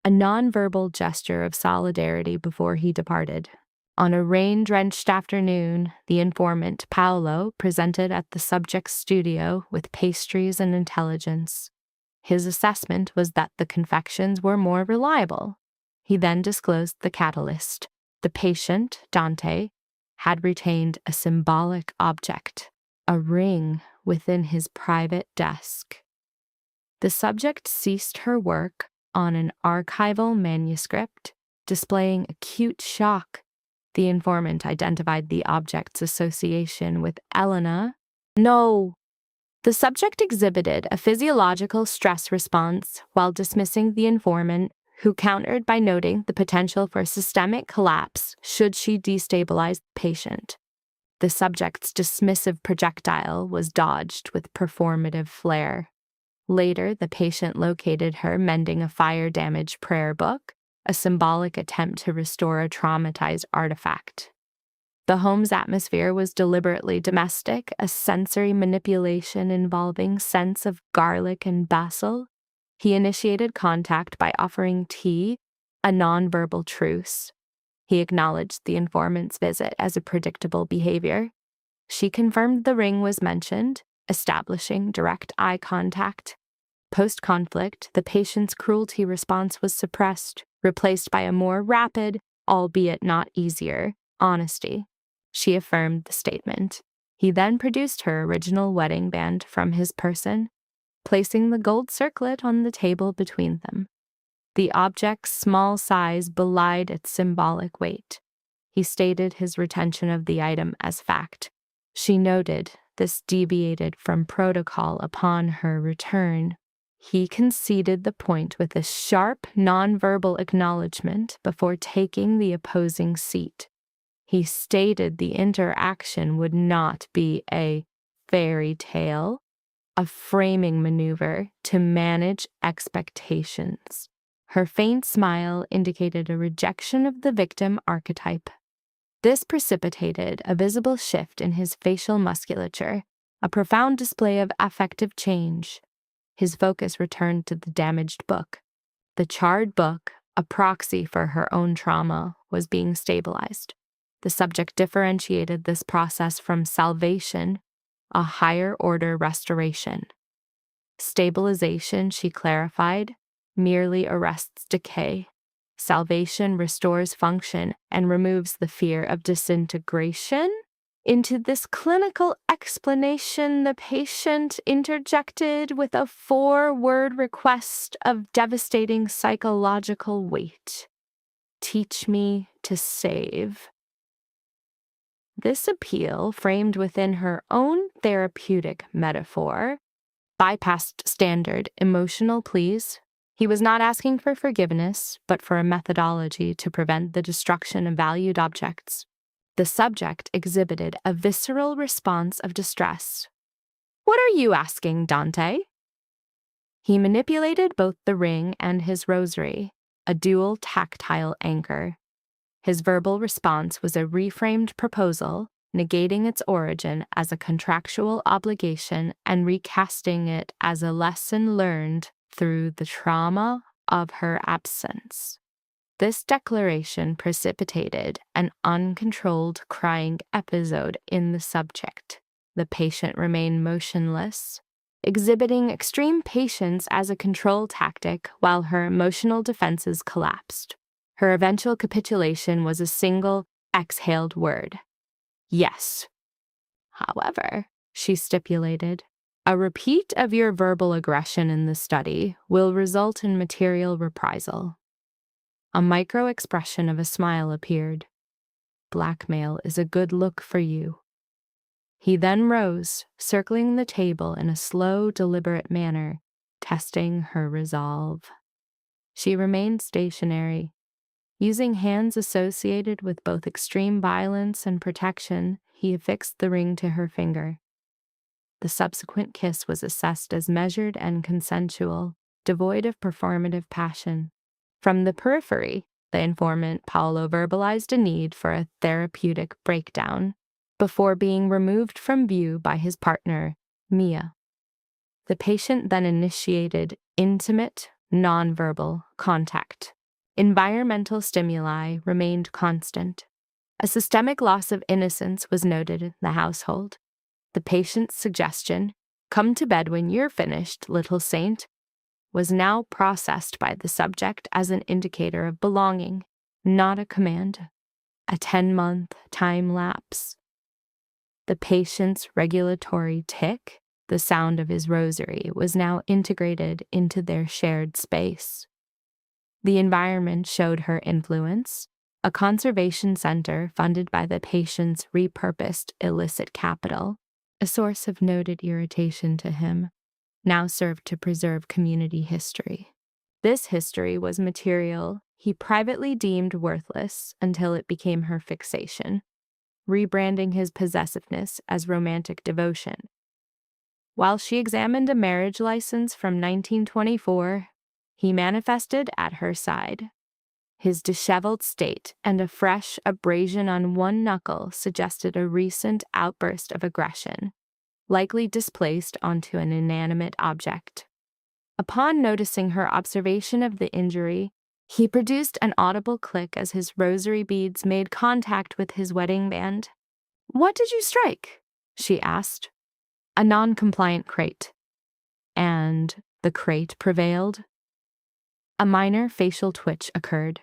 a nonverbal gesture of solidarity before he departed. On a rain-drenched afternoon, the informant, Paolo, presented at the subject's studio with pastries and intelligence. His assessment was that the confections were more reliable. He then disclosed the catalyst. The patient, Dante, had retained a symbolic object, a ring within his private desk. The subject ceased her work on an archival manuscript, displaying acute shock. The informant identified the object's association with Elena. No! The subject exhibited a physiological stress response while dismissing the informant, who countered by noting the potential for systemic collapse should she destabilize the patient. The subject's dismissive projectile was dodged with performative flair. Later, the patient located her mending a fire-damaged prayer book, a symbolic attempt to restore a traumatized artifact. The home's atmosphere was deliberately domestic, a sensory manipulation involving scents of garlic and basil. He initiated contact by offering tea, a nonverbal truce. He acknowledged the informant's visit as a predictable behavior. She confirmed the ring was mentioned, establishing direct eye contact. Post-conflict, the patient's cruelty response was suppressed, replaced by a more rapid, albeit not easier, honesty. She affirmed the statement. He then produced her original wedding band from his person, placing the gold circlet on the table between them. The object's small size belied its symbolic weight. He stated his retention of the item as fact. She noted this deviated from protocol upon her return. He conceded the point with a sharp, nonverbal acknowledgement before taking the opposing seat. He stated the interaction would not be a fairy tale, a framing maneuver to manage expectations. Her faint smile indicated a rejection of the victim archetype. This precipitated a visible shift in his facial musculature, a profound display of affective change. His focus returned to the damaged book. The charred book, a proxy for her own trauma, was being stabilized. The subject differentiated this process from salvation, a higher-order restoration. Stabilization, she clarified, merely arrests decay. Salvation restores function and removes the fear of disintegration. Into this clinical explanation, the patient interjected with a 4-word request of devastating psychological weight. Teach me to save. This appeal, framed within her own therapeutic metaphor, bypassed standard emotional pleas. He was not asking for forgiveness, but for a methodology to prevent the destruction of valued objects. The subject exhibited a visceral response of distress. "What are you asking, Dante?" He manipulated both the ring and his rosary, a dual tactile anchor. His verbal response was a reframed proposal, negating its origin as a contractual obligation and recasting it as a lesson learned through the trauma of her absence. This declaration precipitated an uncontrolled crying episode in the subject. The patient remained motionless, exhibiting extreme patience as a control tactic while her emotional defenses collapsed. Her eventual capitulation was a single, exhaled word. Yes. However, she stipulated, a repeat of your verbal aggression in the study will result in material reprisal. A micro-expression of a smile appeared. Blackmail is a good look for you. He then rose, circling the table in a slow, deliberate manner, testing her resolve. She remained stationary. Using hands associated with both extreme violence and protection, he affixed the ring to her finger. The subsequent kiss was assessed as measured and consensual, devoid of performative passion. From the periphery, the informant Paolo verbalized a need for a therapeutic breakdown before being removed from view by his partner, Mia. The patient then initiated intimate, nonverbal contact. Environmental stimuli remained constant. A systemic loss of innocence was noted in the household. The patient's suggestion, "Come to bed when you're finished, little saint," was now processed by the subject as an indicator of belonging, not a command. A 10-month time lapse. The patient's regulatory tick, the sound of his rosary, was now integrated into their shared space. The environment showed her influence. A conservation center funded by the patient's repurposed illicit capital, a source of noted irritation to him, now served to preserve community history. This history was material he privately deemed worthless until it became her fixation, rebranding his possessiveness as romantic devotion. While she examined a marriage license from 1924, he manifested at her side. His disheveled state and a fresh abrasion on one knuckle suggested a recent outburst of aggression, likely displaced onto an inanimate object. Upon noticing her observation of the injury, he produced an audible click as his rosary beads made contact with his wedding band. "What did you strike?" she asked. "A non-compliant crate." And The crate prevailed. A minor facial twitch occurred.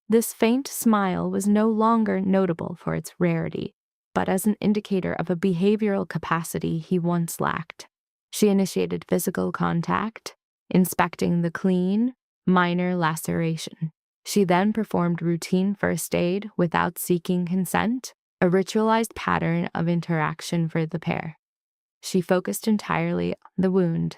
This faint smile was no longer notable for its rarity, but as an indicator of a behavioral capacity he once lacked. She initiated physical contact, inspecting the clean, minor laceration. She then performed routine first aid without seeking consent, a ritualized pattern of interaction for the pair. She focused entirely on the wound,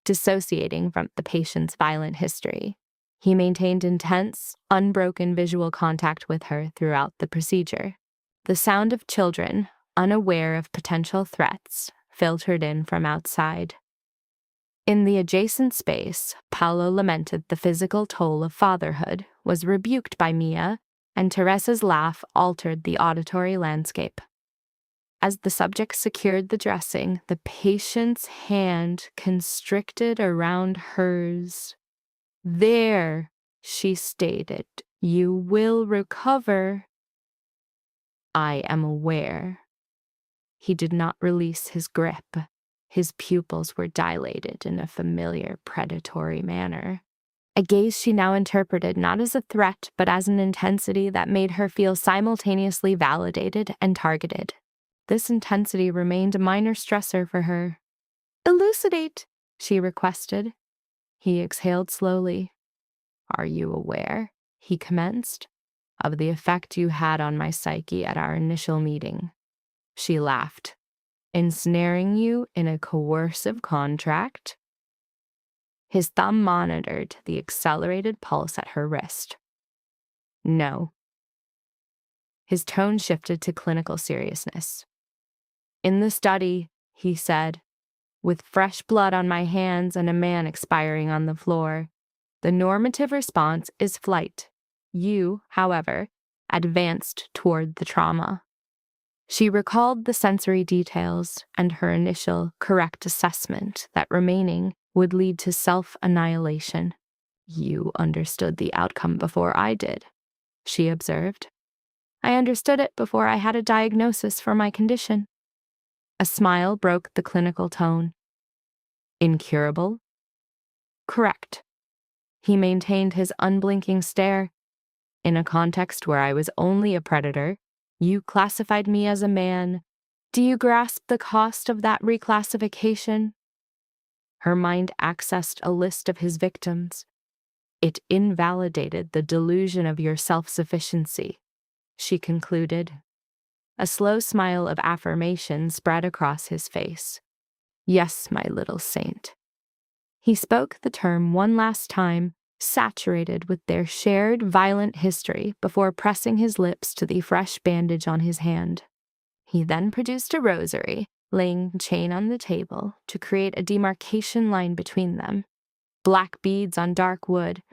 dissociating from the patient's violent history. He maintained intense, unbroken visual contact with her throughout the procedure. The sound of children, unaware of potential threats, filtered in from outside. In the adjacent space, Paolo lamented the physical toll of fatherhood, was rebuked by Mia, and Teresa's laugh altered the auditory landscape. As the subject secured the dressing, the patient's hand constricted around hers. "There," she stated, "you will recover." "I am aware." He did not release his grip. His pupils were dilated in a familiar, predatory manner. A gaze she now interpreted not as a threat, but as an intensity that made her feel simultaneously validated and targeted. This intensity remained a minor stressor for her. "Elucidate," she requested. He exhaled slowly. "Are you aware," he commenced, "of the effect you had on my psyche at our initial meeting?" She laughed. "Ensnaring you in a coercive contract?" His thumb monitored the accelerated pulse at her wrist. "No." His tone shifted to clinical seriousness. "In the study," he said, "with fresh blood on my hands and a man expiring on the floor, the normative response is flight. You, however, advanced toward the trauma." She recalled the sensory details and her initial correct assessment that remaining would lead to self-annihilation. "You understood the outcome before I did," she observed. "I understood it before I had a diagnosis for my condition." A smile broke the clinical tone. "Incurable?" "Correct." He maintained his unblinking stare. "In a context where I was only a predator, you classified me as a man. Do you grasp the cost of that reclassification?" Her mind accessed a list of his victims. "It invalidated the delusion of your self-sufficiency," she concluded. A slow smile of affirmation spread across his face. "Yes, my little saint." He spoke the term one last time, saturated with their shared violent history, before pressing his lips to the fresh bandage on his hand. He then produced a rosary, laying the chain on the table to create a demarcation line between them. Black beads on dark wood,